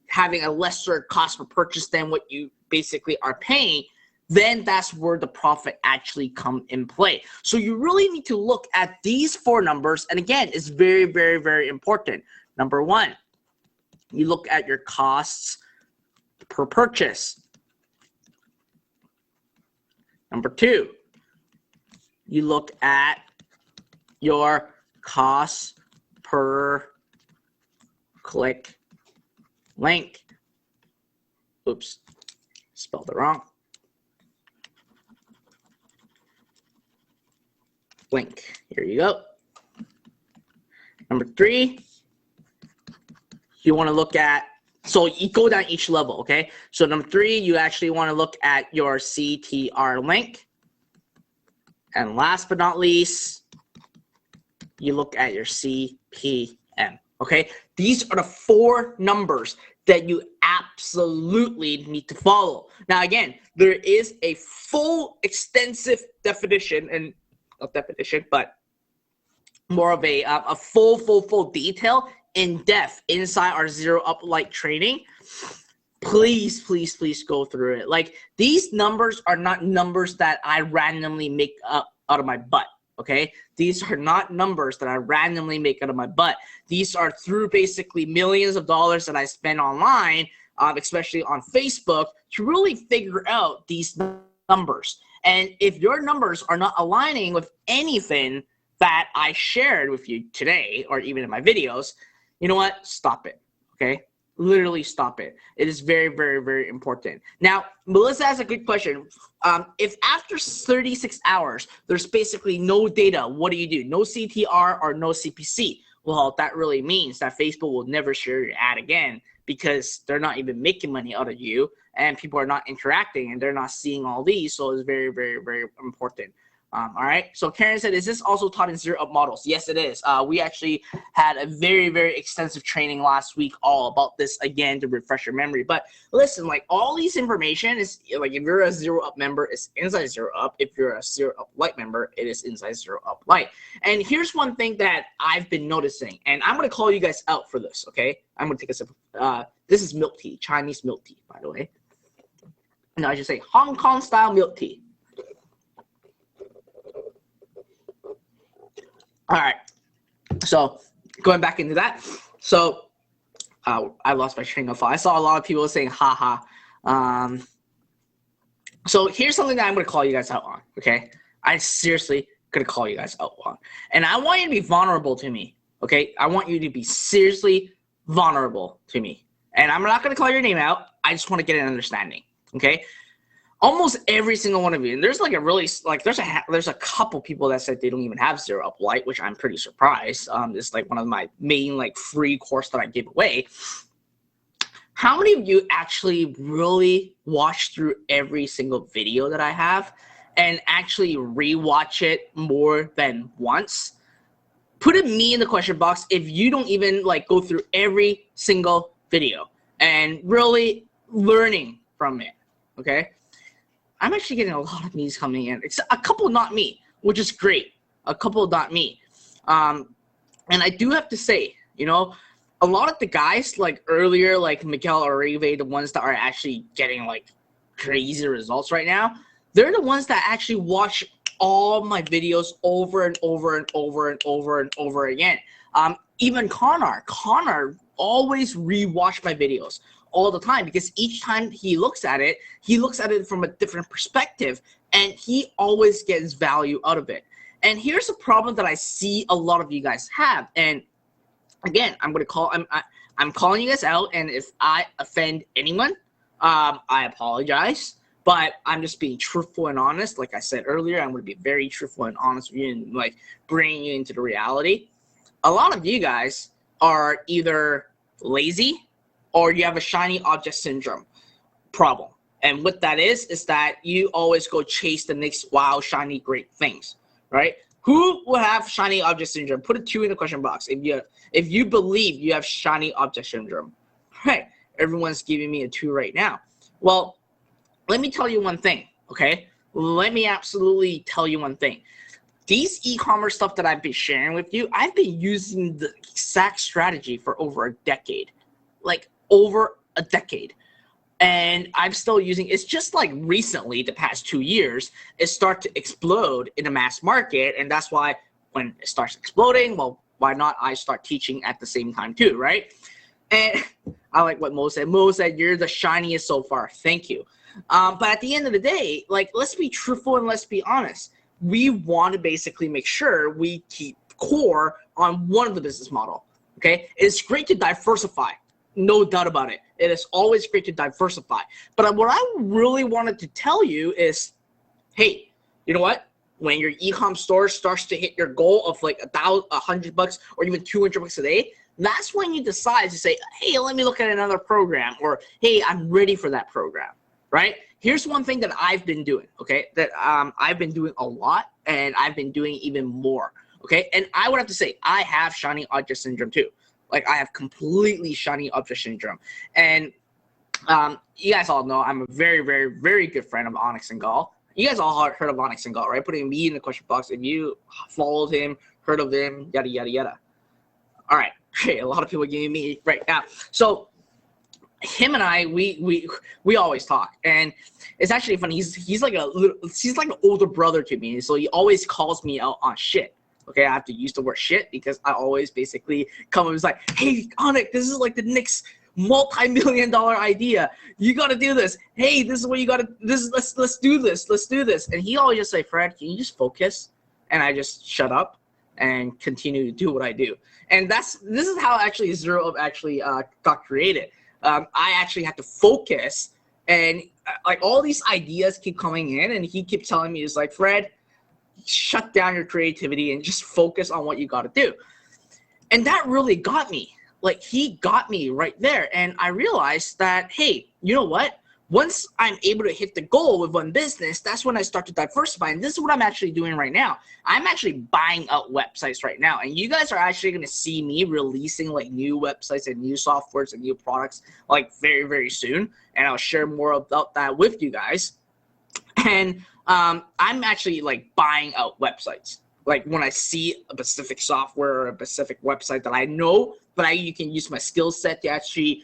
having a lesser cost per purchase than what you basically are paying, then that's where the profit actually come in play. So you really need to look at these 4 numbers. And again, it's very, very, very important. Number 1, you look at your costs per purchase. Number 2, you look at your cost per click link. Oops, spelled it wrong. Link, here you go. Number 3, you want to look at, so you go down each level, okay? So number 3, you actually want to look at your CTR link. And last but not least, you look at your CPM, okay? These are the 4 numbers that you absolutely need to follow. Now, again, there is a full extensive definition, and not definition, but more of a full detail in depth inside our Zero Up Like training. Please go through it. Like, these numbers are not numbers that I randomly make up out of my butt, okay? These are not numbers that I randomly make out of my butt. These are through basically millions of dollars that I spend online, especially on Facebook, to really figure out these numbers. And if your numbers are not aligning with anything that I shared with you today, or even in my videos, you know what? Stop it, okay? Literally stop it. It is very, very, very important. Now, Melissa has a good question. If after 36 hours, there's basically no data, what do you do? No CTR or no CPC? Well, that really means that Facebook will never share your ad again because they're not even making money out of you. and people are not interacting and they're not seeing all these. So it's very, very, very important. All right. So Karen said, is this also taught in Zero Up models? Yes, it is. We actually had a very, very extensive training last week all about this again to refresh your memory. But listen, like all these information is like if you're a Zero Up member, it's inside Zero Up. If you're a Zero Up Lite member, it is inside Zero Up Lite. And here's one thing that I've been noticing, and I'm going to call you guys out for this, okay? I'm going to take a sip. This is milk tea, Chinese milk tea, by the way. No, I should say Hong Kong style milk tea. All right, so going back into that, so I lost my train of thought. I saw a lot of people saying haha. So here's something that I'm going to call you guys out on, okay? I seriously going to call you guys out on. And I want you to be vulnerable to me, okay? I want you to be seriously vulnerable to me. And I'm not going to call your name out. I just want to get an understanding, okay? Almost every single one of you, and there's like a really like there's a couple people that said they don't even have Zero Up Lite, which I'm pretty surprised. It's like one of my main like free course that I give away. How many of you actually really watch through every single video that I have and actually rewatch it more than once? Put a me in the question box if you don't even like go through every single video and really learning from it, okay? I'm actually getting a lot of me's coming in. It's a couple not me, which is great. A couple not me. And I do have to say, you know, a lot of the guys like earlier, like Miguel Arrive, the ones that are actually getting like crazy results right now, they're the ones that actually watch all my videos over and over and over and over and over again. Even Connor always rewatch my videos all the time because each time he looks at it from a different perspective and he always gets value out of it. And here's a problem that I see a lot of you guys have. And again, I'm calling you guys out, and if I offend anyone, I apologize. But I'm just being truthful and honest. Like I said earlier, I'm going to be very truthful and honest with you and like bringing you into the reality. A lot of you guys are either lazy or you have a shiny object syndrome problem. And what that is that you always go chase the next wow, shiny, great things, right? Who will have shiny object syndrome? Put a 2 in the question box if you believe you have shiny object syndrome. Right, everyone's giving me a 2 right now. Well, let me tell you one thing, okay? Let me absolutely tell you one thing. These e-commerce stuff that I've been sharing with you, I've been using the exact strategy for over a decade. Like over a decade. And I'm still using it's just like recently, the past 2 years, it started to explode in the mass market. And that's why when it starts exploding, well, why not I start teaching at the same time too, right? And I like what Mo said. Mo said, you're the shiniest so far. Thank you. But at the end of the day, like, let's be truthful and let's be honest. We want to basically make sure we keep core on one of the business model, okay? It's great to diversify. No doubt about it. It is always great to diversify. But what I really wanted to tell you is, hey, you know what? When your e-com store starts to hit your goal of like $100 or even $200 a day, that's when you decide to say, hey, let me look at another program, or hey, I'm ready for that program, right? Here's one thing that I've been doing, okay? That I've been doing a lot, and I've been doing even more, okay? And I would have to say, I have shiny object syndrome too. Like, I have completely shiny object syndrome. And you guys all know I'm a very, very, very good friend of Onyx and Gall. You guys all heard of Onyx and Gall, right? Putting me in the question box. If you followed him, heard of him, yada, yada, yada. All right. Okay, a lot of people giving me right now. So him and I, we always talk. And it's actually funny. He's like an older brother to me. So he always calls me out on shit. Okay, I have to use the word shit because I always basically come and was like, hey, Onyx, this is like the next multi-million-dollar idea. You got to do this. Hey, this is what you got to, let's do this. Let's do this. And he always just say, Fred, can you just focus? And I just shut up and continue to do what I do. And this is how actually Zero Up actually got created. I actually had to focus, and like all these ideas keep coming in, and he kept telling me, it's like, Fred, shut down your creativity and just focus on what you got to do. And that really got me. Like, he got me right there. And I realized that, hey, you know what? Once I'm able to hit the goal with one business, that's when I start to diversify. And this is what I'm actually doing right now. I'm actually buying out websites right now. And you guys are actually going to see me releasing like new websites and new softwares and new products like very, very soon. And I'll share more about that with you guys. And I'm actually like buying out websites. Like when I see a specific software or a specific website that I know that you can use my skill set to actually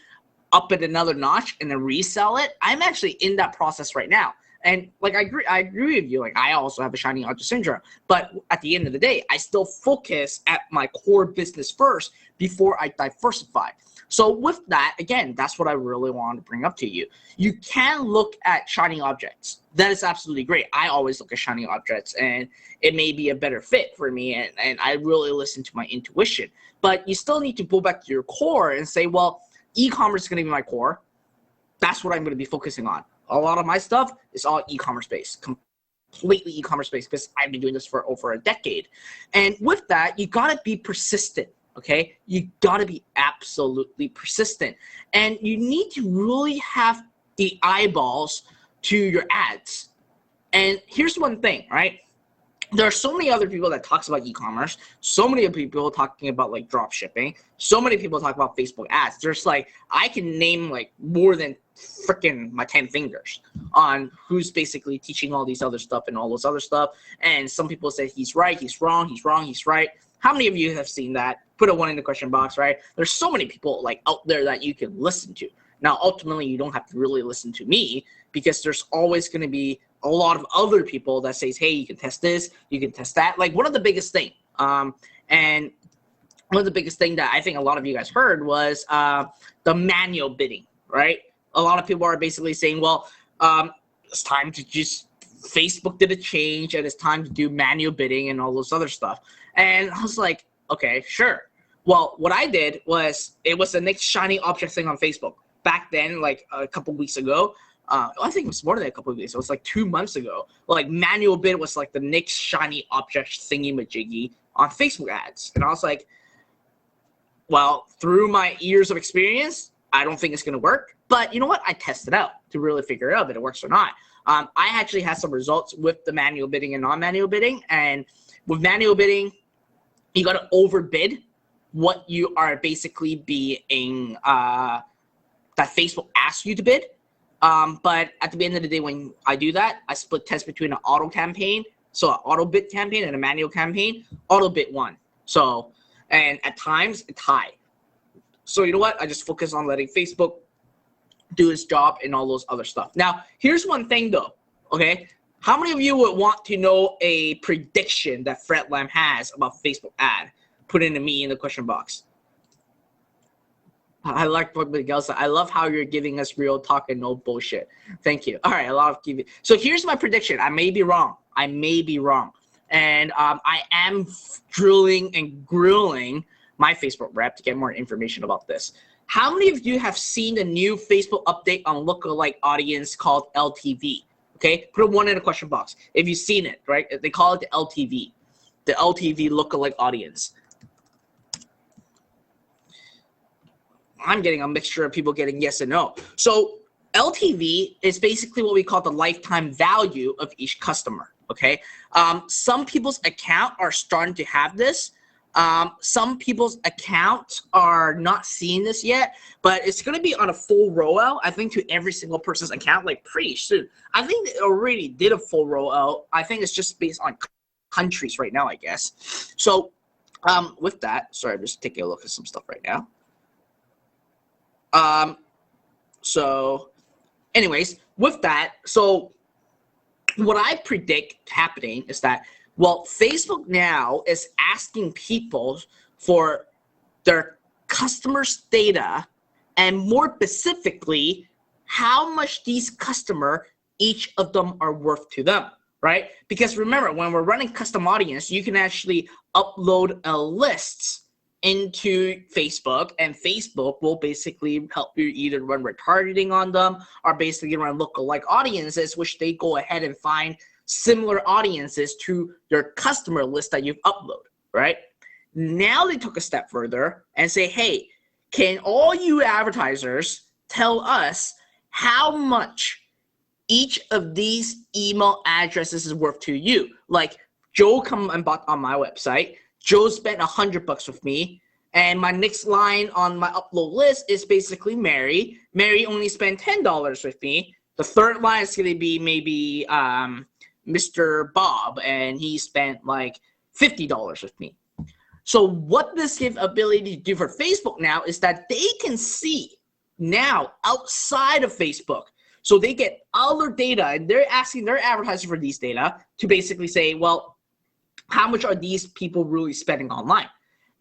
up it another notch and then resell it, I'm actually in that process right now. And like I agree with you. Like I also have a shiny object syndrome, but at the end of the day, I still focus at my core business first before I diversify. So with that, again, that's what I really want to bring up to you. You can look at shiny objects. That is absolutely great. I always look at shiny objects, and it may be a better fit for me, and I really listen to my intuition. But you still need to go back to your core and say, well, e-commerce is going to be my core. That's what I'm going to be focusing on. A lot of my stuff is all e-commerce based, completely e-commerce based, because I've been doing this for over a decade. And with that, you got to be persistent. Okay, you gotta be absolutely persistent, and you need to really have the eyeballs to your ads. And here's one thing, right? There are so many other people that talks about e-commerce, so many people talking about like drop shipping, so many people talk about Facebook ads. There's like, I can name like more than freaking my 10 fingers on who's basically teaching all these other stuff and all those other stuff. And some people say he's right, he's wrong, he's wrong, he's right. How many of you have seen that? Put a 1 in the question box, right? There's so many people like out there that you can listen to. Now, ultimately, you don't have to really listen to me, because there's always going to be a lot of other people that says, hey, you can test this, you can test that. Like one of the biggest thing, and one of the biggest thing that I think a lot of you guys heard was the manual bidding, right? A lot of people are basically saying, well, it's time to just, Facebook did a change and it's time to do manual bidding and all those other stuff. And I was like, okay, sure. Well, what I did was, it was the next shiny object thing on Facebook. Back then, like a couple weeks ago, I think it was more than a couple of weeks. It was like 2 months ago. Like manual bid was like the next shiny object thingy-majiggy on Facebook ads. And I was like, well, through my years of experience, I don't think it's going to work. But you know what? I tested out to really figure out if it works or not. I actually had some results with the manual bidding and non-manual bidding. And with manual bidding, you got to overbid what you are basically being that Facebook asks you to bid. But at the end of the day, when I do that, I split test between an auto campaign, so an auto bid campaign, and a manual campaign. Auto bid won. So, and at times it's high. So you know what? I just focus on letting Facebook do its job and all those other stuff. Now, here's one thing though, okay? How many of you would want to know a prediction that Fred Lam has about Facebook ad? Put it to me in the question box. I like what Miguel said. I love how you're giving us real talk and no bullshit. Thank you. All right, a lot of TV. So here's my prediction. I may be wrong. I may be wrong. And I am drilling and grilling my Facebook rep to get more information about this. How many of you have seen the new Facebook update on lookalike audience called LTV? Okay, put a 1 in the question box if you've seen it, right? They call it the LTV lookalike audience. I'm getting a mixture of people getting yes and no. So LTV is basically what we call the lifetime value of each customer, okay? Some people's account are starting to have this. Some people's accounts are not seeing this yet, but it's going to be on a full rollout, I think, to every single person's account, like pretty soon. I think they already did a full rollout. I think it's just based on countries right now, I guess. So with that, sorry, I'm just taking a look at some stuff right now. So anyways, with that, so what I predict happening is that, well, Facebook now is asking people for their customers' data, and more specifically, how much these customers, each of them are worth to them, right? Because remember, when we're running custom audience, you can actually upload a list into Facebook, and Facebook will basically help you either run retargeting on them or basically run lookalike audiences, which they go ahead and find similar audiences to your customer list that you've uploaded, right? Now they took a step further and say, hey, can all you advertisers tell us how much each of these email addresses is worth to you. Like Joe come and bought on my website. Joe spent $100 with me. And my next line on my upload list is basically Mary. Mary only spent $10 with me. The third line is going to be maybe Mr. Bob, and he spent like $50 with me. So what this gives ability to do for Facebook now is that they can see now outside of Facebook. So they get all their data, and they're asking their advertisers for these data to basically say, well, how much are these people really spending online?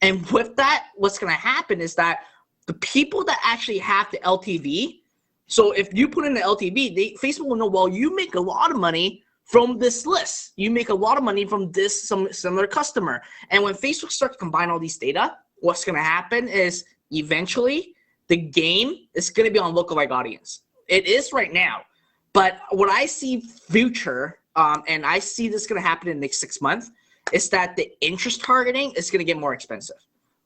And with that, what's going to happen is that the people that actually have the LTV, so if you put in the LTV, Facebook will know, well, you make a lot of money from this list. You make a lot of money from this some similar customer. And when Facebook starts to combine all these data, what's going to happen is eventually the game is going to be on lookalike audience. It is right now. But what I see future, and I see this going to happen in the next 6 months, is that the interest targeting is going to get more expensive,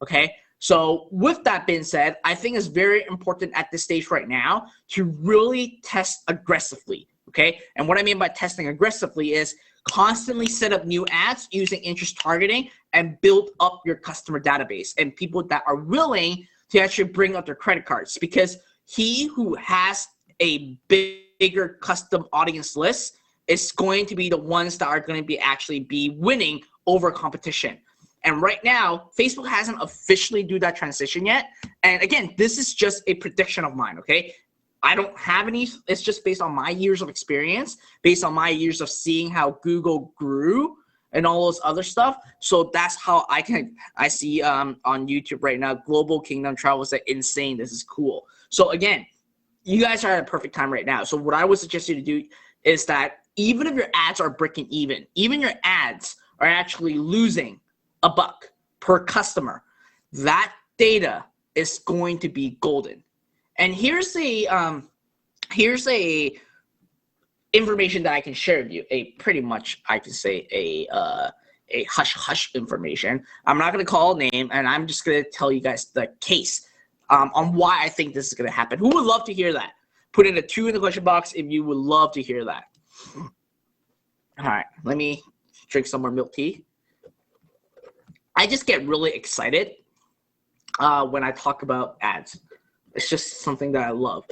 okay? So with that being said, I think it's very important at this stage right now to really test aggressively, okay? And what I mean by testing aggressively is constantly set up new ads using interest targeting and build up your customer database and people that are willing to actually bring up their credit cards, because he who has a bigger custom audience list is going to be the ones that are going to be actually be winning over competition. And right now, Facebook hasn't officially do that transition yet. And again, this is just a prediction of mine, okay? I don't have any, it's just based on my years of experience, based on my years of seeing how Google grew and all those other stuff. So that's how I see on YouTube right now, Global Kingdom Travel is like insane. This is cool. So again, you guys are at a perfect time right now. So what I would suggest you to do is that even if your ads are breaking even your ads are actually losing $1 per customer, that data is going to be golden. And here's a information that I can share with you. A pretty much I can say a hush information. I'm not gonna call a name, and I'm just gonna tell you guys the case on why I think this is gonna happen. Who would love to hear that? Put in a 2 in the question box if you would love to hear that. All right, let me drink some more milk tea. I just get really excited when I talk about ads. It's just something that I love.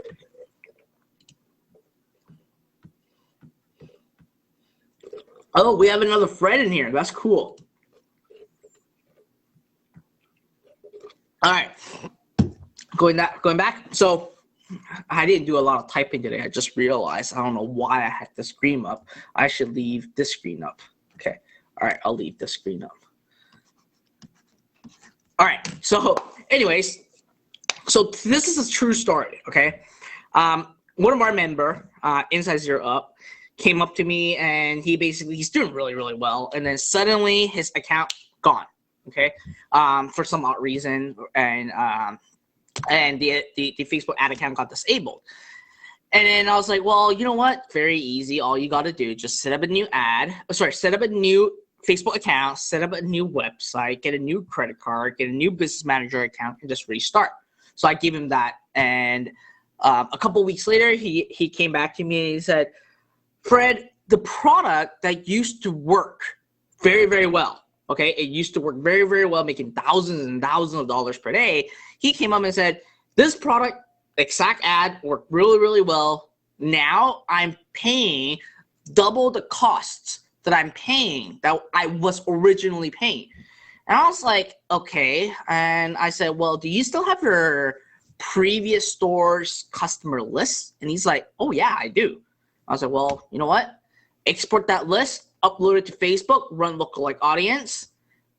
Oh, we have another Fred in here. That's cool. All right, going back. So I didn't do a lot of typing today. I just realized, I don't know why I had this screen up. I should leave this screen up. Okay. All right, I'll leave this screen up. All right. So anyways, so this is a true story, okay? One of our member, Inside Zero Up, came up to me, and he's doing really, really well. And then suddenly his account gone, okay? For some odd reason, and the Facebook ad account got disabled. And then I was like, well, you know what? Very easy. All you got to do, just set up a new set up a new Facebook account, set up a new website, get a new credit card, get a new business manager account, and just restart. So I gave him that. And a couple weeks later, he came back to me and he said, Fred, the product that used to work very, very well, okay? It used to work very, very well, making thousands and thousands of dollars per day. He came up and said, this product, exact ad, worked really, really well. Now I'm paying double the costs that I'm paying, that I was originally paying. And I was like, okay. And I said, well, do you still have your previous store's customer list? And he's like, oh yeah, I do. I was like, well, you know what? Export that list, upload it to Facebook, run lookalike audience.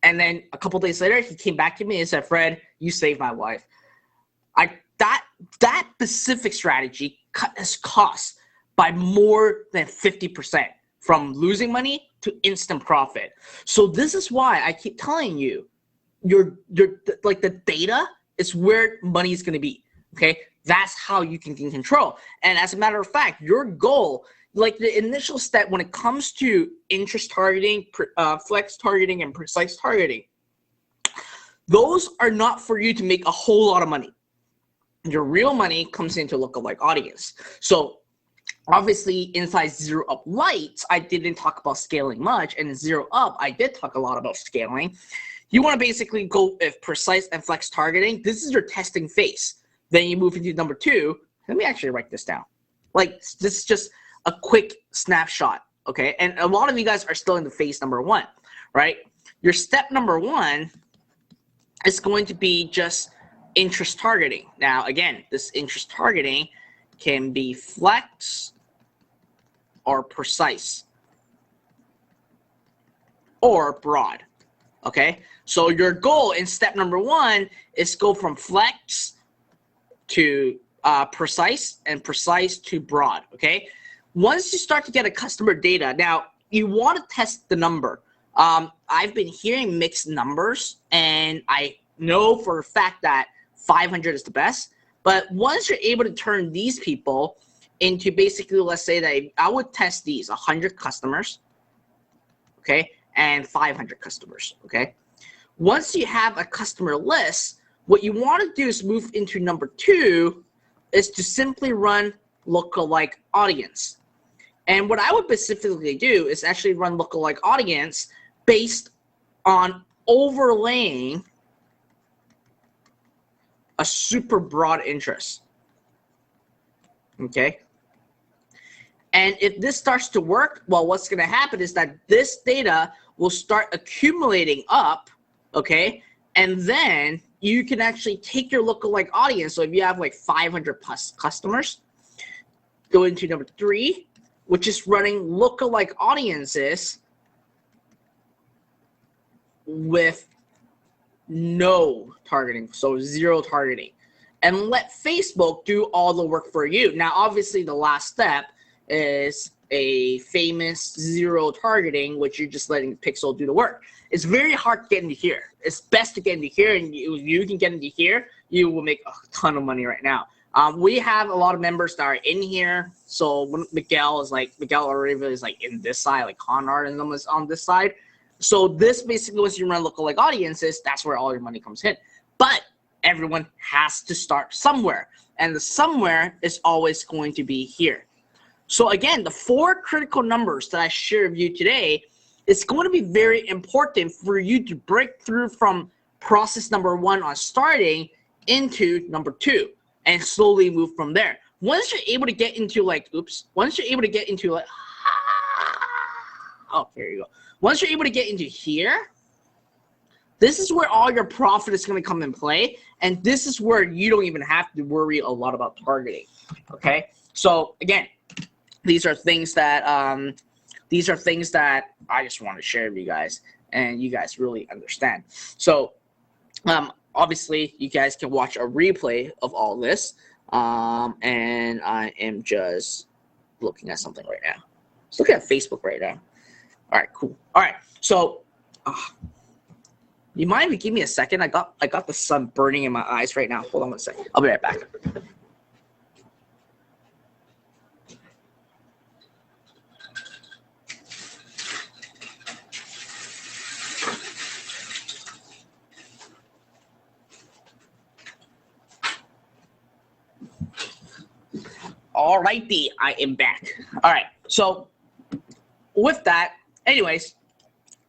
And then a couple days later, he came back to me and said, Fred, you saved my life. That specific strategy cut his costs by more than 50%, from losing money to instant profit. So this is why I keep telling you, like the data is where money is going to be. Okay, that's how you can gain control. And as a matter of fact, your goal, like the initial step when it comes to interest targeting, flex targeting, and precise targeting, those are not for you to make a whole lot of money. your real money comes into lookalike audience. So obviously inside Zero Up Lights, I didn't talk about scaling much, and Zero Up, I did talk a lot about scaling. You want to basically go with precise and flex targeting. This is your testing phase. Then you move into number 2. Let me actually write this down. Like, this is just a quick snapshot, okay? And a lot of you guys are still in the phase number 1, right? Your step number 1 is going to be just interest targeting. Now, again, this interest targeting can be flex or precise or broad, okay? So your goal in step number 1 is go from flex to precise and precise to broad, okay? Once you start to get a customer data, now you want to test the number. I've been hearing mixed numbers, and I know for a fact that 500 is the best. But once you're able to turn these people into basically, let's say that I would test these 100 customers, okay, and 500 customers, okay? Once you have a customer list, what you want to do is move into number 2 is to simply run lookalike audience. And what I would specifically do is actually run lookalike audience based on overlaying a super broad interest, okay? And if this starts to work, well, what's gonna happen is that this data will start accumulating up, okay? And then you can actually take your lookalike audience. So if you have like 500 plus customers, go into number 3, which is running lookalike audiences with no targeting, so 0 targeting, and let Facebook do all the work for you. Now, obviously, the last step is a famous 0 targeting, which you're just letting Pixel do the work. It's very hard to get into here. It's best to get into here, and you can get into here, you will make a ton of money right now. We have a lot of members that are in here. So when Miguel Arriva is like in this side, like Conrad and them is on this side. So this basically, once you run lookalike audiences, that's where all your money comes in. But everyone has to start somewhere, and the somewhere is always going to be here. So again, the 4 critical numbers that I share with you today is going to be very important for you to break through from process number 1 on starting into number 2 and slowly move from there. Once you're able to get into like, once you're able to get into like, oh, there you go. Once you're able to get into here, this is where all your profit is going to come in play, and this is where you don't even have to worry a lot about targeting. Okay, so again, these are things that I just want to share with you guys, and you guys really understand. So obviously, you guys can watch a replay of all this, and I am just looking at something right now. Just looking at Facebook right now. All right, cool. All right, so you mind if you give me a second? I got the sun burning in my eyes right now. Hold on one second. I'll be right back. All righty, I am back. All right, so with that, anyways,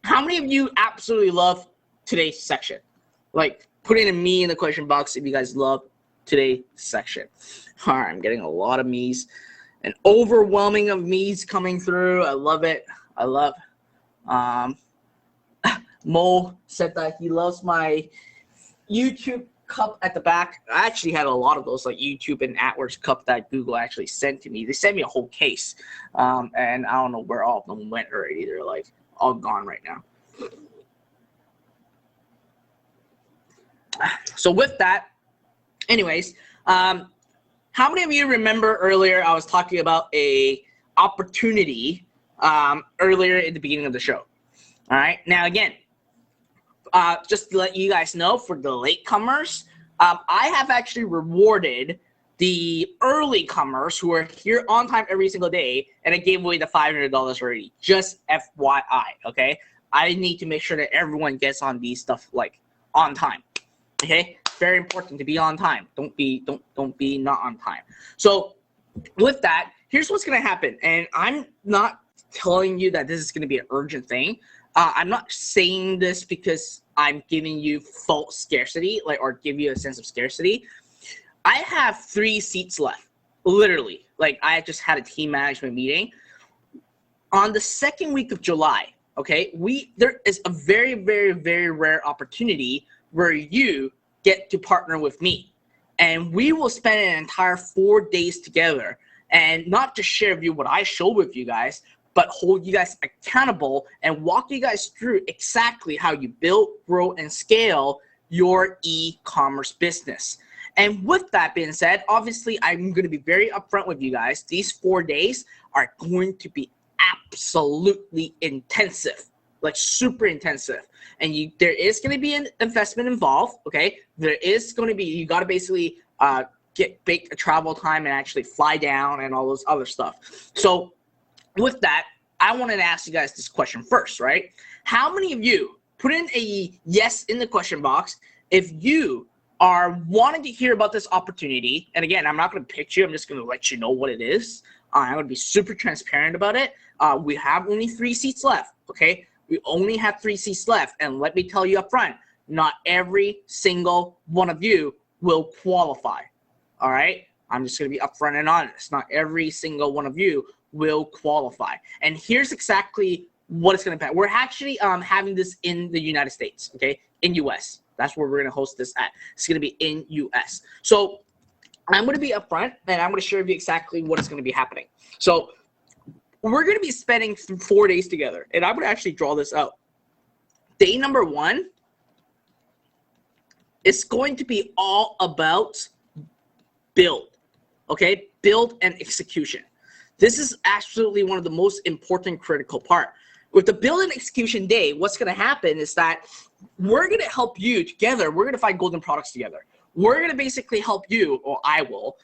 how many of you absolutely love today's section? Like, put in a me in the question box if you guys love today's section. All right, I'm getting a lot of me's, an overwhelming of me's coming through. I love it. I love. Mo said that he loves my YouTube cup at the back. I actually had a lot of those, like YouTube and AdWords cup that Google actually sent to me. They sent me a whole case, and I don't know where all of them went already. They're like all gone right now. So with that, anyways, how many of you remember earlier I was talking about a opportunity earlier in the beginning of the show? All right, now again, just to let you guys know, for the latecomers, I have actually rewarded the early comers who are here on time every single day, and I gave away the $500 already. Just FYI, okay? I need to make sure that everyone gets on these stuff like on time, okay? very important to be on time. Don't be not on time. So with that, here's what's going to happen. And I'm not telling you that this is going to be an urgent thing. I'm not saying this because I'm giving you false scarcity, or give you a sense of scarcity. I have 3 seats left, literally. I just had a team management meeting. On the second week of July, okay, there is a very, very, very rare opportunity where you get to partner with me. And we will spend an entire 4 days together, and not just share with you what I show with you guys, but hold you guys accountable and walk you guys through exactly how you build, grow, and scale your e-commerce business. And with that being said, obviously, I'm going to be very upfront with you guys. These 4 days are going to be absolutely intensive, super intensive. And there is going to be an investment involved, okay? There is going to be, you got to basically bake a travel time and actually fly down and all those other stuff. So with that, I wanted to ask you guys this question first, right? How many of you put in a yes in the question box if you are wanting to hear about this opportunity? And again, I'm not going to pitch you. I'm just going to let you know what it is. I'm going to be super transparent about it. We have only 3 seats left, okay? We only have 3 seats left. And let me tell you up front, not every single one of you will qualify, all right? I'm just going to be upfront and honest. Not every single one of you will qualify. And here's exactly what it's going to be. We're actually having this in the United States, okay? In US. That's where we're going to host this at. It's going to be in US. So I'm going to be upfront, and I'm going to share with you exactly what is going to be happening. So we're going to be spending 4 days together, and I'm going to actually draw this out. Day number 1 is going to be all about build, okay? Build and execution. This is absolutely one of the most important critical part. With the build and execution day, what's going to happen is that we're going to help you together. We're going to find golden products together. We're going to basically help you, or I will,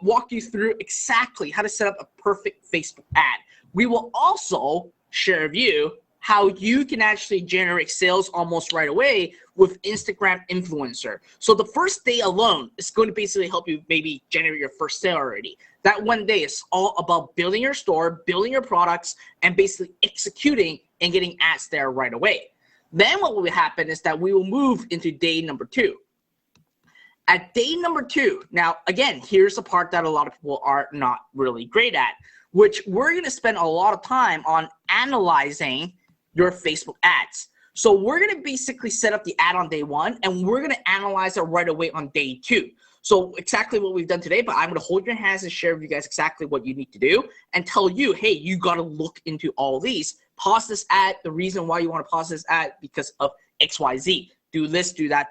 walk you through exactly how to set up a perfect Facebook ad. We will also share with you how you can actually generate sales almost right away with Instagram influencer. So the first day alone is going to basically help you maybe generate your first sale already. That one day is all about building your store, building your products, and basically executing and getting ads there right away. Then what will happen is that we will move into day number 2. At day number 2, now again, here's the part that a lot of people are not really great at, which we're going to spend a lot of time on analyzing your Facebook ads. So we're going to basically set up the ad on day 1, and we're going to analyze it right away on day 2. So exactly what we've done today, but I'm going to hold your hands and share with you guys exactly what you need to do and tell you, hey, you got to look into all these. Pause this ad. The reason why you want to pause this ad because of XYZ. Do this, do that,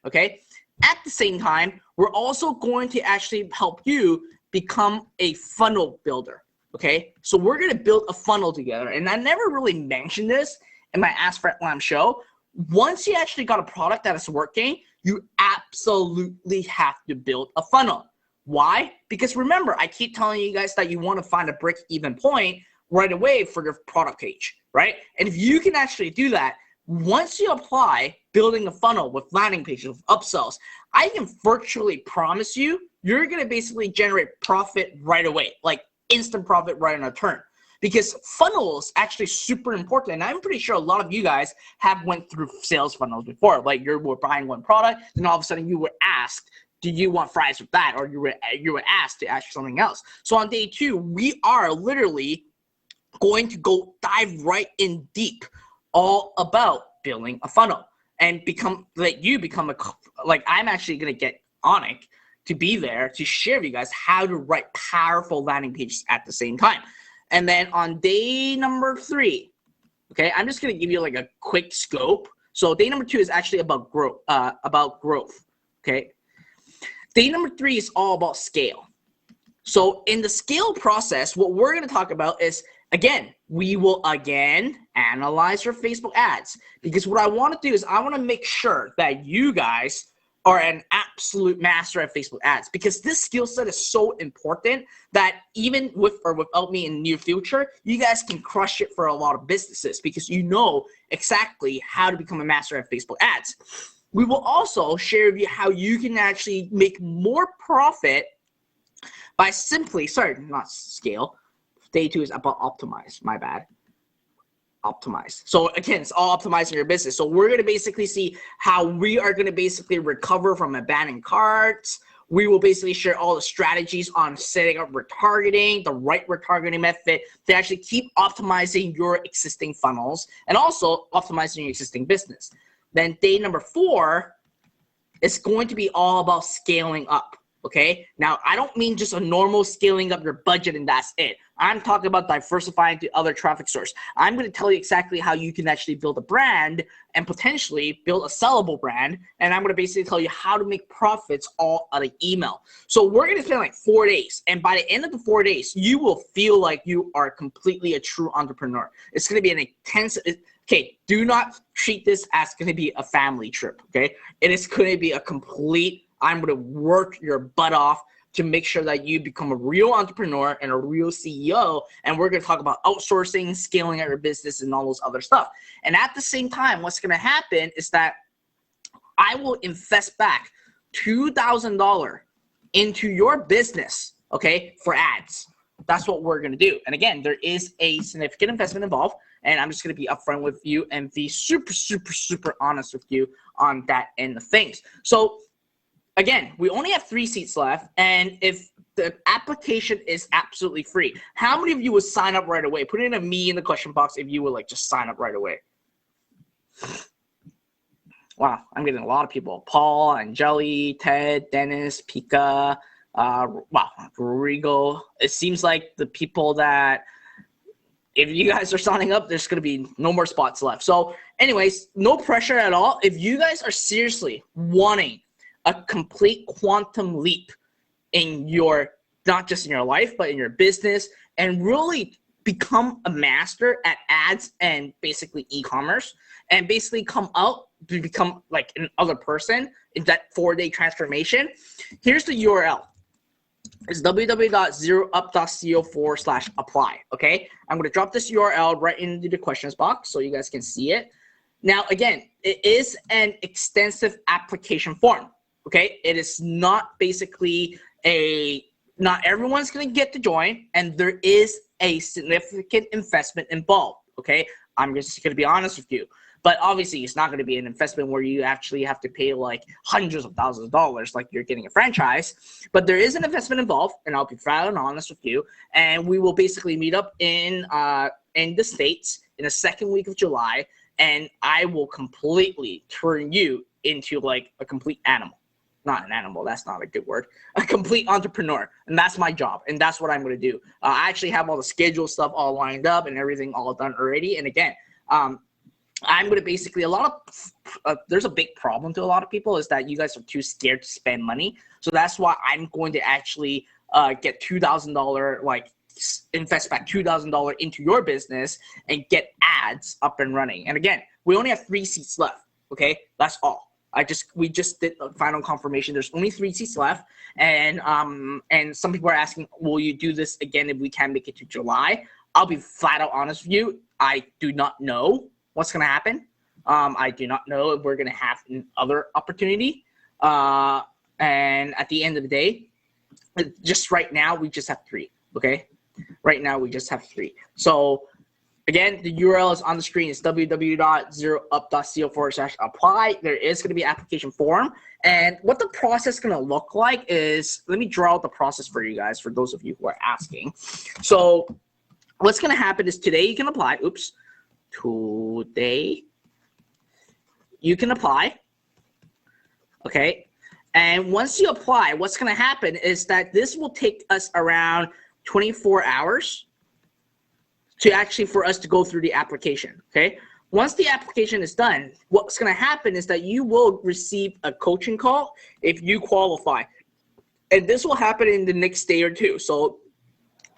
okay? At the same time, we're also going to actually help you become a funnel builder, okay? So we're going to build a funnel together. And I never really mentioned this in my Ask Fred Lam show. Once you actually got a product that is working, you absolutely have to build a funnel. Why? Because remember, I keep telling you guys that you want to find a break-even point right away for your product page, right? And if you can actually do that, once you apply building a funnel with landing pages, with upsells, I can virtually promise you, you're going to basically generate profit right away, like instant profit right on a turn. Because funnels actually super important. And I'm pretty sure a lot of you guys have went through sales funnels before. Like you were buying one product, then all of a sudden you were asked, do you want fries with that? Or you were asked to ask for something else. So on day 2, we are literally going to go dive right in deep all about building a funnel and I'm actually going to get on it to be there to share with you guys how to write powerful landing pages at the same time. And then on day number 3, okay, I'm just going to give you like a quick scope. So day number 2 is actually about growth, okay? Day number 3 is all about scale. So in the scale process, what we're going to talk about is, again, we will analyze your Facebook ads, because what I want to do is I want to make sure that you guys are an absolute master at Facebook ads, because this skill set is so important that even with or without me in the near future, you guys can crush it for a lot of businesses because you know exactly how to become a master at Facebook ads. We will also share with you how you can actually make more profit by simply, not scale. Day 2 is about optimize, my bad. Optimize. So again, it's all optimizing your business. So we're going to basically see how we are going to basically recover from abandoned carts. We will basically share all the strategies on setting up retargeting, the right retargeting method to actually keep optimizing your existing funnels and also optimizing your existing business. Then day number 4 is going to be all about scaling up. Okay. Now, I don't mean just a normal scaling up your budget and that's it. I'm talking about diversifying to other traffic sources. I'm going to tell you exactly how you can actually build a brand and potentially build a sellable brand. And I'm going to basically tell you how to make profits all out of email. So we're going to spend like 4 days. And by the end of the 4 days, you will feel like you are completely a true entrepreneur. It's going to be an intense. Okay, do not treat this as going to be a family trip. Okay, it is going to be a complete. I'm going to work your butt off to make sure that you become a real entrepreneur and a real CEO. And we're going to talk about outsourcing, scaling out your business, and all those other stuff. And at the same time, what's going to happen is that I will invest back $2,000 into your business, okay, for ads. That's what we're going to do. And again, there is a significant investment involved. And I'm just going to be upfront with you and be super, super, super honest with you on that end of things. So again, we only have 3 seats left, and if the application is absolutely free, how many of you would sign up right away? Put in a me in the question box if you would like just sign up right away. Wow, I'm getting a lot of people. Paul, Angeli, Ted, Dennis, Pika, Rodrigo. It seems like the people that, if you guys are signing up, there's going to be no more spots left. So anyways, no pressure at all. If you guys are seriously wanting a complete quantum leap in your, not just in your life, but in your business, and really become a master at ads and basically e-commerce, and basically come out to become like another person in that 4-day transformation, here's the URL. It's www.zeroup.co/apply. Okay, I'm going to drop this URL right into the questions box so you guys can see it. Now, again, it is an extensive application form. Okay, it is not basically not everyone's going to get to join, and there is a significant investment involved. Okay, I'm just going to be honest with you. But obviously, it's not going to be an investment where you actually have to pay like hundreds of thousands of dollars like you're getting a franchise. But there is an investment involved, and I'll be flat and honest with you. And we will basically meet up in the States in the second week of July, and I will completely turn you into like a complete animal. Not an animal, that's not a good word. A complete entrepreneur, and that's my job, and that's what I'm going to do. I actually have all the schedule stuff all lined up and everything all done already. And again, I'm going to basically, there's a big problem to a lot of people is that you guys are too scared to spend money. So that's why I'm going to actually get $2,000, like invest back $2,000 into your business and get ads up and running. And again, we only have 3 seats left. Okay, that's all. We just did the final confirmation. There's only 3 seats left, and some people are asking, will you do this again if we can make it to July? I'll be flat out honest with you. I do not know what's going to happen. I do not know if we're going to have another opportunity. And at the end of the day, just right now, we just have 3. Okay, right now we just have 3. So again, the URL is on the screen. It's www.zeroup.co/apply. There is going to be an application form. And what the process is going to look like is, let me draw out the process for you guys, for those of you who are asking. So what's going to happen is today you can apply. Today you can apply. Okay. And once you apply, what's going to happen is that this will take us around 24 hours for us to go through the application. Okay. Once the application is done, what's going to happen is that you will receive a coaching call if you qualify. And this will happen in the next day or 2. So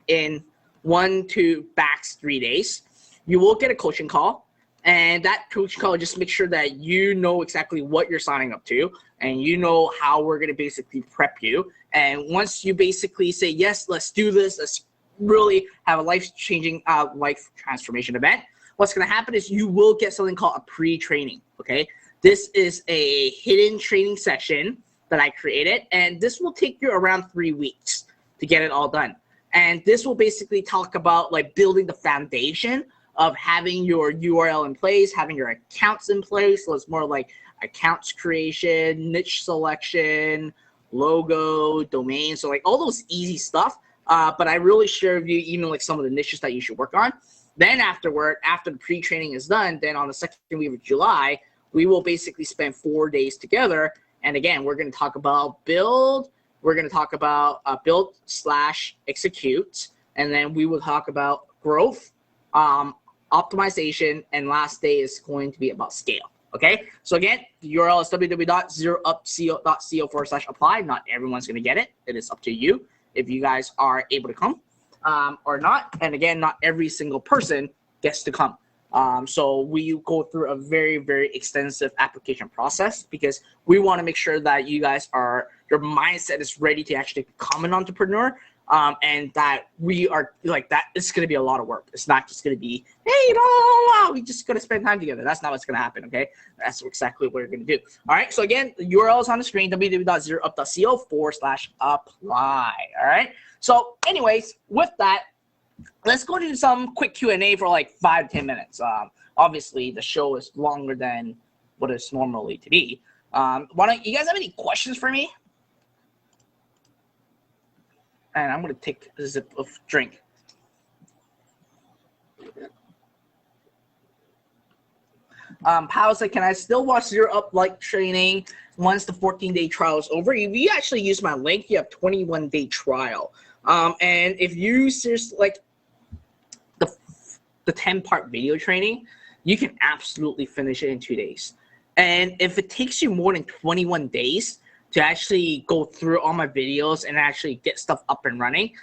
in 1 to max 3 days, you will get a coaching call. And that coaching call, just make sure that you know exactly what you're signing up to, and you know how we're going to basically prep you. And once you basically say, yes, let's do this, let's really have a life-changing life transformation event, what's going to happen is you will get something called a pre-training. Okay, This is a hidden training session that I created, and this will take you around 3 weeks to get it all done. And this will basically talk about like building the foundation of having your URL in place, having your accounts in place. So it's more like accounts creation, niche selection, logo, domain. So like all those easy stuff. But I really share with you even like some of the niches that you should work on. Then afterward, after the pre-training is done, then on the second week of July, we will basically spend 4 days together. And again, we're going to talk about build. We're going to talk about build/execute. And then we will talk about growth, optimization, and last day is going to be about scale. Okay, so again, the URL is www.zeroupco.co/apply. Not everyone's going to get it. It is up to you if you guys are able to come or not. And again, not every single person gets to come. So we go through a very, very extensive application process because we want to make sure that you guys your mindset is ready to actually become an entrepreneur. And that we are like that. It's going to be a lot of work. It's not just going to be, hey, blah, blah, blah, we just going to spend time together. That's not what's going to happen. Okay, that's exactly what we're going to do. All right. So again, the URL is on the screen: www.zeroup.co/apply. All right. So, anyways, with that, let's go do some quick Q&A for like 5-10 minutes. Obviously, the show is longer than what it's normally to be. Why don't you guys have any questions for me? And I'm going to take a sip of drink. Powell said, can I still watch Zero Up like training once the 14-day trial is over? If you actually use my link, you have 21-day trial. And if you seriously like the 10-part video training, you can absolutely finish it in 2 days. And if it takes you more than 21 days to actually go through all my videos and actually get stuff up and running,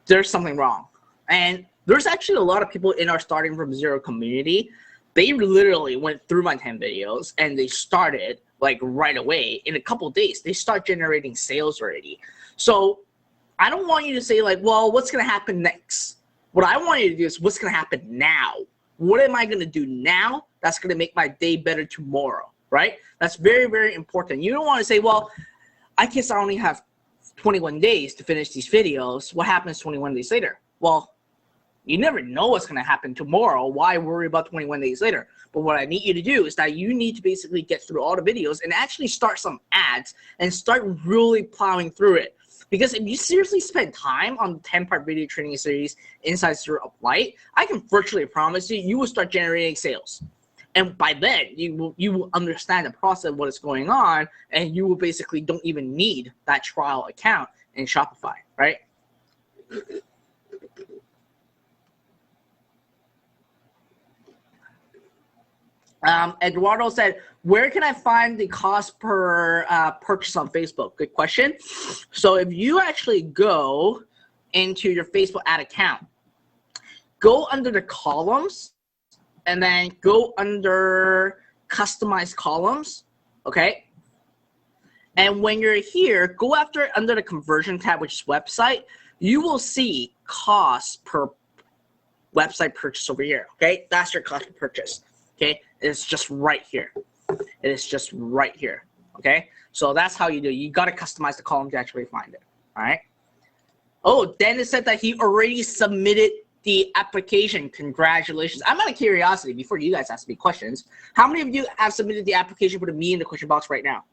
there's something wrong. And there's actually a lot of people in our Starting From Zero community. They literally went through my 10 videos and they started like right away. In a couple of days, they start generating sales already. So I don't want you to say like, well, what's going to happen next? What I want you to do is what's going to happen now? What am I going to do now that's going to make my day better tomorrow? Right? That's very, very important. You don't want to say, well, I guess I only have 21 days to finish these videos. What happens 21 days later? Well, you never know what's going to happen tomorrow. Why worry about 21 days later? But what I need you to do is that you need to basically get through all the videos and actually start some ads and start really plowing through it. Because if you seriously spend time on the 10-part video training series inside Zero Up Lite, I can virtually promise you, you will start generating sales. And by then, you will understand the process of what is going on, and you will basically don't even need that trial account in Shopify, right? Eduardo said, where can I find the cost per purchase on Facebook? Good question. So if you actually go into your Facebook ad account, go under the columns, and then go under customized columns, okay? And when you're here, go under the conversion tab, which is website. You will see cost per website purchase over here, okay? That's your cost per purchase, okay? It's just right here. It is just right here, okay? So that's how you do it. You got to customize the column to actually find it, all right? Oh, Dennis said that he already submitted the application. Congratulations. I'm out of curiosity, before you guys ask me questions, how many of you have submitted the application? Put me in the question box right now.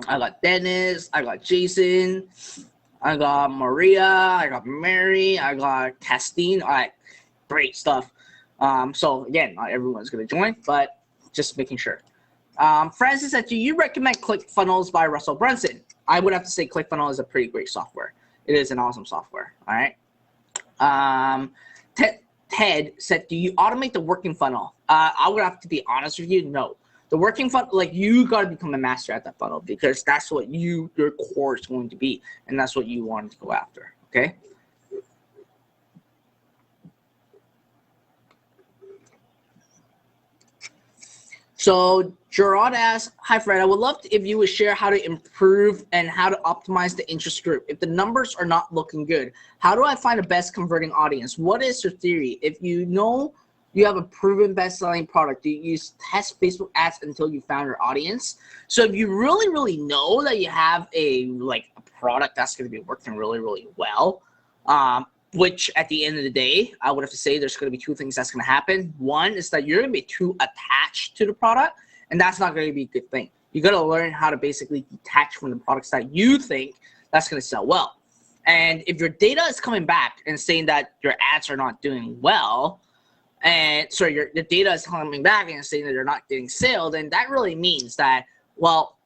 I got Dennis, I got Jason, I got Maria, I got Mary, I got Castine. All right, great stuff. So again, not everyone's gonna join, but just making sure. Francis said, do you recommend ClickFunnels by Russell Brunson? I would have to say ClickFunnels is a pretty great software. It is an awesome software, all right? Ted said, do you automate the working funnel? I would have to be honest with you, no. The working funnel, like, you got to become a master at that funnel because that's what your core is going to be, and that's what you want to go after, okay? So Gerard asks, hi Fred, I would love if you would share how to improve and how to optimize the interest group. If the numbers are not looking good, how do I find the best converting audience? What is your theory? If you know you have a proven best-selling product, do you test Facebook ads until you found your audience? So if you really, really know that you have a product that's going to be working really, really well, which at the end of the day, I would have to say there's going to be two things that's going to happen. One is that you're going to be too attached to the product, and that's not going to be a good thing. You got to learn how to basically detach from the products that you think that's going to sell well. And if your data is coming back and saying that your ads are not doing well, and so the data is coming back and saying that you're not getting sale, then that really means that, well,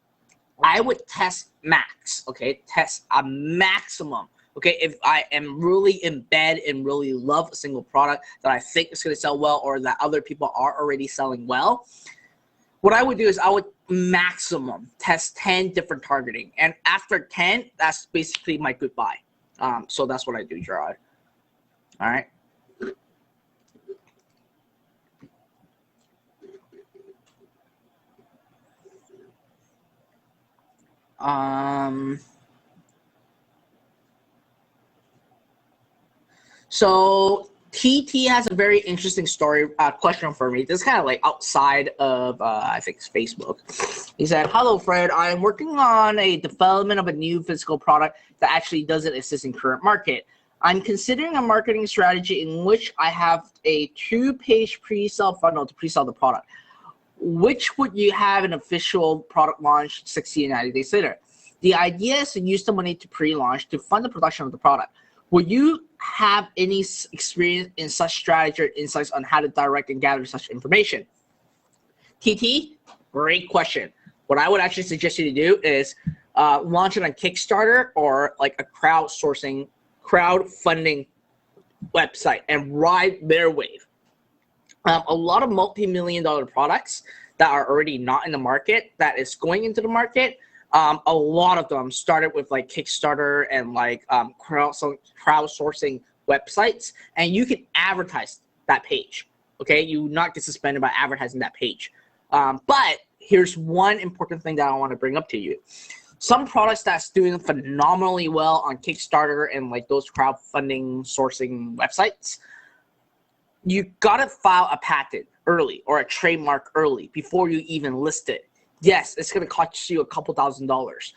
I would test max, okay? Test a maximum. Okay, if I am really in bed and really love a single product that I think is going to sell well or that other people are already selling well, what I would do is I would maximum test 10 different targeting. And after 10, that's basically my goodbye. So that's what I do, Gerard. All right. So TT has a very interesting story question for me. This is kind of like outside of I think it's Facebook. He said, "Hello, Fred. I am working on a development of a new physical product that actually doesn't exist in current market. I'm considering a marketing strategy in which I have a 2-page pre-sale funnel to pre-sell the product. Which would you have an official product launch 60 and 90 days later? The idea is to use the money to pre-launch to fund the production of the product. Would you have any experience in such strategy or insights on how to direct and gather such information?" TT, great question. What I would actually suggest you to do is launch it on Kickstarter or like a crowdfunding website and ride their wave. A lot of multi-million-dollar products that are already not in the market that is going into the market, a lot of them started with like Kickstarter and like crowdsourcing websites, and you can advertise that page. Okay, you will not get suspended by advertising that page. But here's one important thing that I want to bring up to you. Some products that's doing phenomenally well on Kickstarter and like those crowdfunding sourcing websites, you gotta file a patent early or a trademark early before you even list it. Yes, it's going to cost you a couple $1,000s,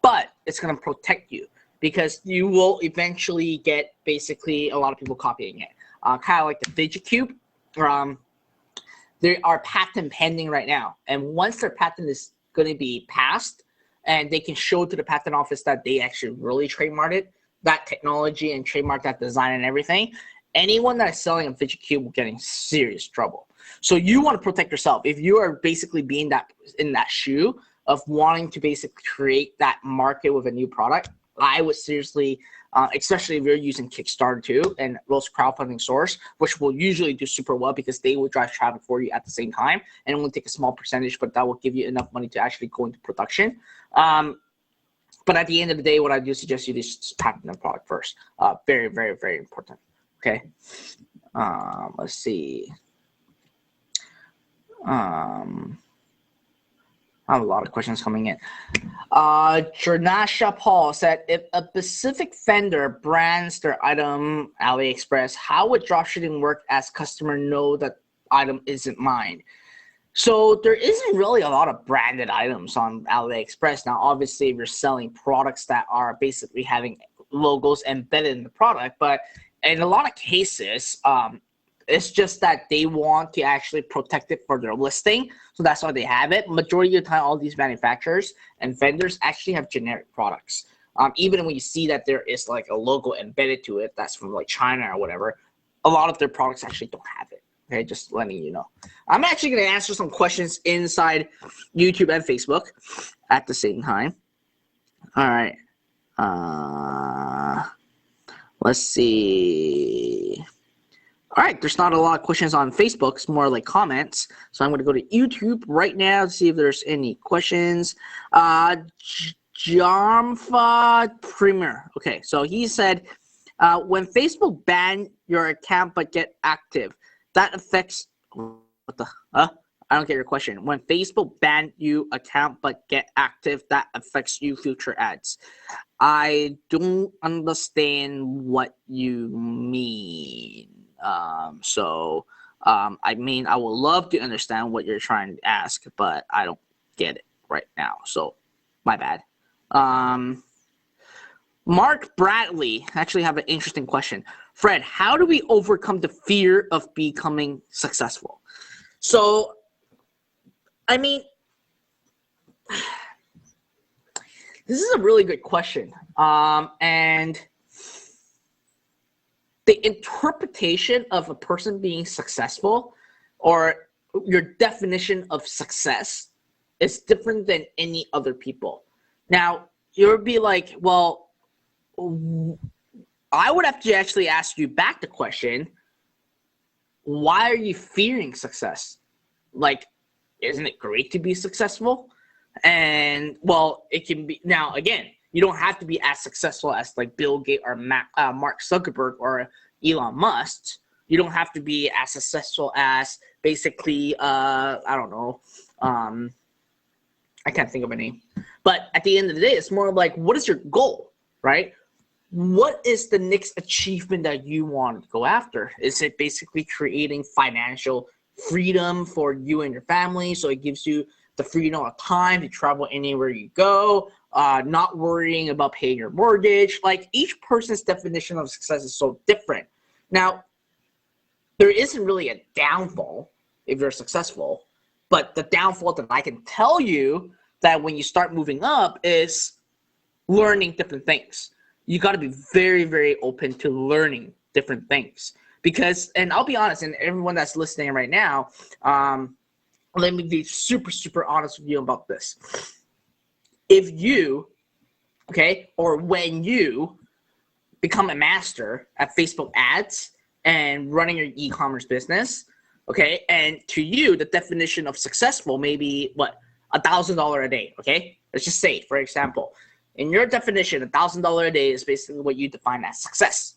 but it's going to protect you because you will eventually get basically a lot of people copying it. Kind of like the Fidget Cube. They are patent pending right now. And once their patent is going to be passed and they can show to the patent office that they actually really trademarked that technology and trademarked that design and everything, anyone that is selling a Fidget Cube will get in serious trouble. So you want to protect yourself. If you are basically being in that shoe of wanting to basically create that market with a new product, I would seriously, especially if you're using Kickstarter too and those crowdfunding source, which will usually do super well because they will drive traffic for you at the same time, and it will take a small percentage, but that will give you enough money to actually go into production. But at the end of the day, what I do suggest you just patent the product first. Very, very, very important. Okay. Let's see. I have a lot of questions coming in. Jernasha Paul said, if a specific vendor brands their item AliExpress, how would dropshipping work as customer know that item isn't mine? So there isn't really a lot of branded items on AliExpress. Now, obviously, if you're selling products that are basically having logos embedded in the product, but in a lot of cases, it's just that they want to actually protect it for their listing. So that's why they have it. Majority of the time, all these manufacturers and vendors actually have generic products. Even when you see that there is like a logo embedded to it, that's from like China or whatever, a lot of their products actually don't have it. Okay, just letting you know. I'm actually going to answer some questions inside YouTube and Facebook at the same time. All right. Let's see. All right, there's not a lot of questions on Facebook. It's more like comments. So I'm going to go to YouTube right now to see if there's any questions. Jamfa Premier. Okay, so he said, when Facebook ban your account but get active, that affects what the I don't get your question. When Facebook banned you account but get active, that affects you future ads. I don't understand what you mean. I mean, I would love to understand what you're trying to ask, but I don't get it right now. So, my bad. Mark Bradley actually have an interesting question. Fred, how do we overcome the fear of becoming successful? So, I mean, this is a really good question. And the interpretation of a person being successful or your definition of success is different than any other people. Now, you'll be like, well, I would have to actually ask you back the question, why are you fearing success? Like, isn't it great to be successful? And, well, it can be. Now, again, you don't have to be as successful as like Bill Gates or Mark Zuckerberg or Elon Musk. You don't have to be as successful as basically, I don't know, I can't think of a name. But at the end of the day, it's more like, what is your goal, right? What is the next achievement that you want to go after? Is it basically creating financial freedom for you and your family, so it gives you the freedom of time to travel anywhere you go, not worrying about paying your mortgage? Like, each person's definition of success is so different. Now, there isn't really a downfall if you're successful, but the downfall that I can tell you that when you start moving up is learning different things. You got to be very, very open to learning different things. Because, and I'll be honest, and everyone that's listening right now, let me be super, super honest with you about this. If you, okay, or when you become a master at Facebook ads and running your e-commerce business, okay, and to you, the definition of successful may be, what, $1,000 a day, okay? Let's just say, for example, in your definition, $1,000 a day is basically what you define as success.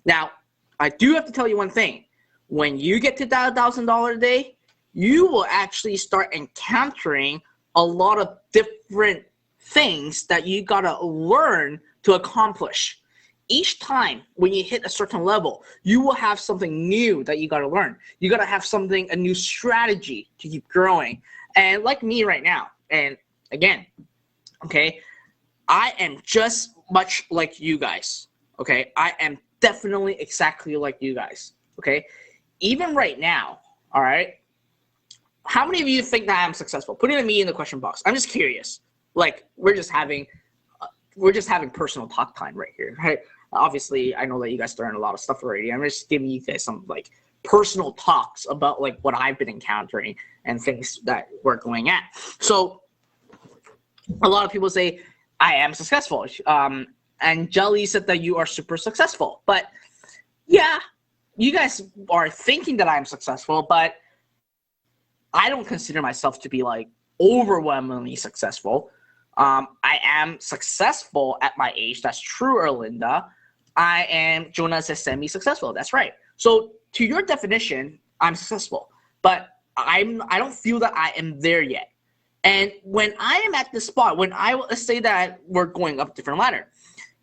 Now, I do have to tell you one thing. When you get to that $1,000 a day, you will actually start encountering a lot of different things that you gotta learn to accomplish. Each time when you hit a certain level, you will have something new that you gotta learn. You gotta have something, a new strategy to keep growing. And like me right now, and again, okay, I am just much like you guys, okay? I am definitely exactly like you guys, okay? Even right now, all right? How many of you think that I'm successful? Put it in me in the question box. I'm just curious. Like, we're just having personal talk time right here, right? Obviously, I know that you guys learned a lot of stuff already. I'm just giving you guys some like personal talks about like what I've been encountering and things that we're going at. So a lot of people say, I am successful. And Jelly said that you are super successful. But yeah, you guys are thinking that I'm successful, but I don't consider myself to be like overwhelmingly successful. I am successful at my age. That's true, Erlinda. I am, Jonah says, semi-successful. That's right. So to your definition, I'm successful, but I don't feel that I am there yet. And when I am at this spot, when let's say that we're going up a different ladder,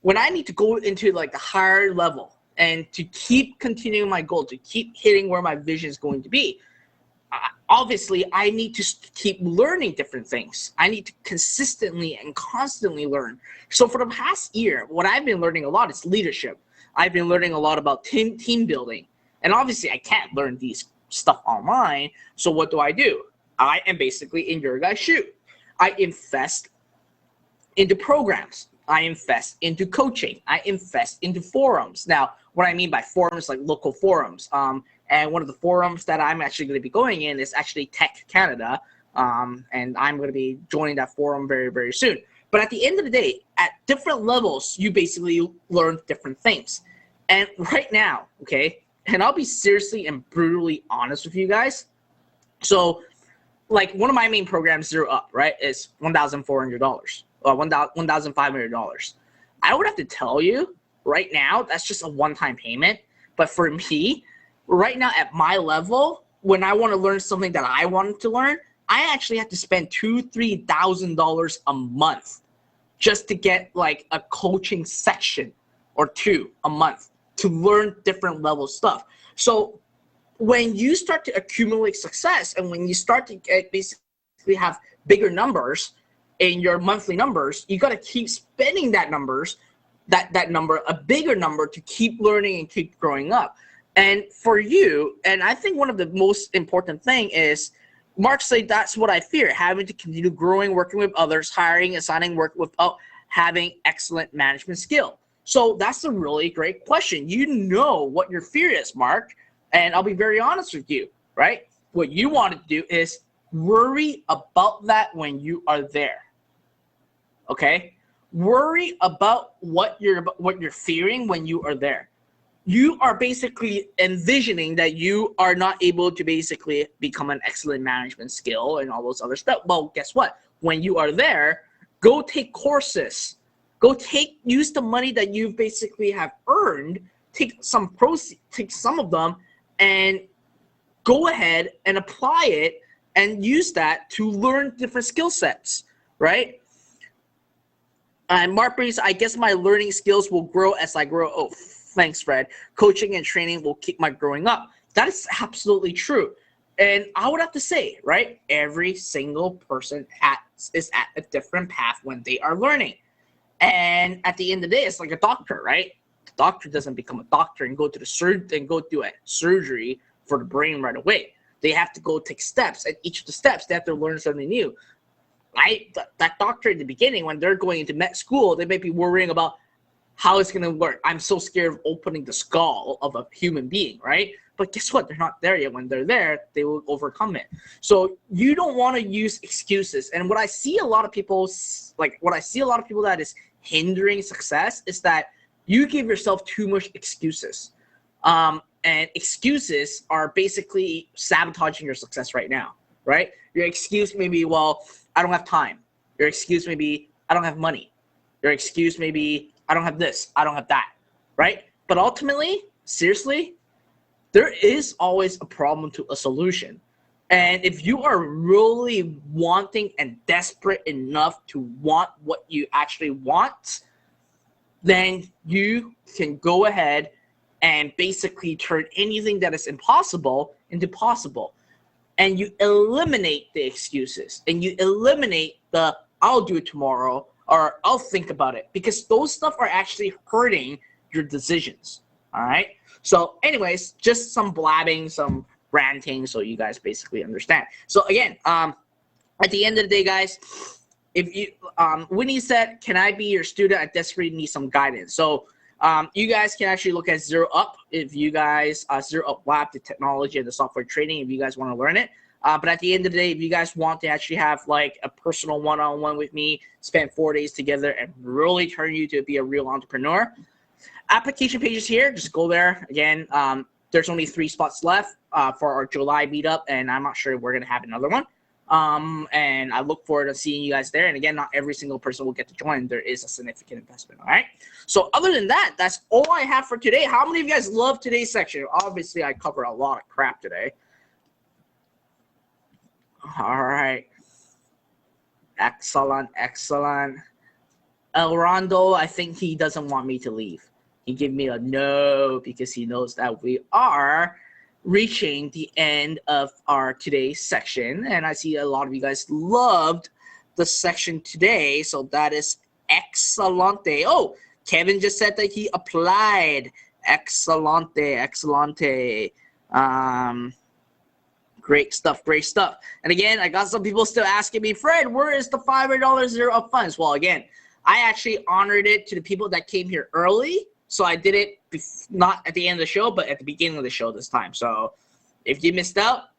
when I need to go into like the higher level and to keep continuing my goal, to keep hitting where my vision is going to be, obviously I need to keep learning different things. I need to consistently and constantly learn. So for the past year, what I've been learning a lot is leadership. I've been learning a lot about team building. And obviously I can't learn these stuff online. So what do? I am basically in your guys' shoe. I invest into programs. I invest into coaching. I invest into forums. Now, what I mean by forums, like local forums. And one of the forums that I'm actually going to be going in is actually Tech Canada. And I'm going to be joining that forum very, very soon. But at the end of the day, at different levels, you basically learn different things. And right now, okay, and I'll be seriously and brutally honest with you guys. So, like, one of my main programs, Zero Up, right, is $1,400 or $1,500. I would have to tell you right now, that's just a one-time payment. But for me, right now at my level, when I want to learn something that I wanted to learn, I actually had to spend $2,000-3,000 a month just to get like a coaching section or 2 a month to learn different level stuff. So when you start to accumulate success and when you start to basically have bigger numbers in your monthly numbers, you got to keep spending that number, a bigger number, to keep learning and keep growing up. And for you, and I think one of the most important thing is, Mark said, that's what I fear, having to continue growing, working with others, hiring, assigning work without having excellent management skill. So that's a really great question. You know what your fear is, Mark, and I'll be very honest with you, right? What you want to do is worry about that when you are there, okay? Worry about what you're fearing when you are there. You are basically envisioning that you are not able to basically become an excellent management skill and all those other stuff. Well, guess what? When you are there, go take courses. Use the money that you basically have earned, take some of them, and go ahead and apply it and use that to learn different skill sets, right? And Mark brings, I guess my learning skills will grow as I grow. Oh, thanks, Fred. Coaching and training will keep my growing up. That is absolutely true. And I would have to say, right, every single person is at a different path when they are learning. And at the end of the day, it's like a doctor, right? The doctor doesn't become a doctor and go to go do a surgery for the brain right away. They have to go take steps. At each of the steps, they have to learn something new. Right? That doctor in the beginning, when they're going into med school, they may be worrying about how it's going to work. I'm so scared of opening the skull of a human being, right? But guess what? They're not there yet. When they're there, they will overcome it. So you don't want to use excuses. And what I see a lot of people that is hindering success is that you give yourself too much excuses. And excuses are basically sabotaging your success right now, right? Your excuse may be, well, I don't have time. Your excuse may be, I don't have money. Your excuse may be, I don't have this, I don't have that, right? But ultimately, seriously, there is always a problem to a solution. And if you are really wanting and desperate enough to want what you actually want, then you can go ahead and basically turn anything that is impossible into possible. And you eliminate the excuses and you eliminate the I'll do it tomorrow or I'll think about it, because those stuff are actually hurting your decisions. All right. So anyways, just some blabbing, some ranting, so you guys basically understand. So again, at the end of the day, guys, if you Winnie said, can I be your student? I desperately need some guidance. So you guys can actually look at Zero Up if you guys Zero Up Lab, the technology and the software training, if you guys want to learn it. But at the end of the day, if you guys want to actually have like a personal one-on-one with me, spend 4 days together and really turn you to be a real entrepreneur, application pages here, just go there. Again, there's only 3 spots left for our July meetup, and I'm not sure if we're going to have another one. And I look forward to seeing you guys there. And again, not every single person will get to join. There is a significant investment, all right? So other than that, that's all I have for today. How many of you guys love today's section? Obviously, I cover a lot of crap today. All right. Excellent, excellent. El Rondo, I think he doesn't want me to leave. He gave me a no because he knows that we are reaching the end of our today's section, and I see a lot of you guys loved the section today, so that is excellente. Oh, Kevin just said that he applied. Excellente, excellente. Great stuff, great stuff. And again, I got some people still asking me, Fred, where is the $500 Zero Up funds? Well, again, I actually honored it to the people that came here early. So I did it not at the end of the show, but at the beginning of the show this time. So if you missed out,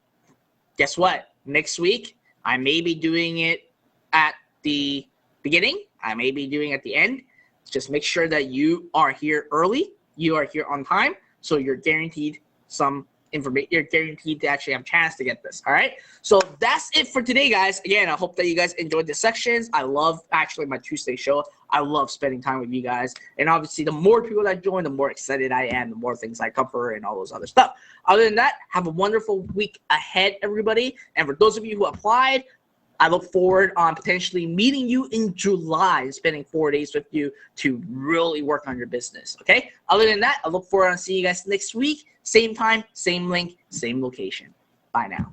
guess what? Next week, I may be doing it at the beginning. I may be doing it at the end. Just make sure that you are here early. You are here on time. So you're guaranteed some information. You're guaranteed to actually have a chance to get this. All right. So that's it for today, guys. Again, I hope that you guys enjoyed the sections. I love actually my Tuesday show. I love spending time with you guys. And obviously, the more people that join, the more excited I am, the more things I cover and all those other stuff. Other than that, have a wonderful week ahead, everybody. And for those of you who applied, I look forward on potentially meeting you in July, spending 4 days with you to really work on your business, okay? Other than that, I look forward to seeing you guys next week. Same time, same link, same location. Bye now.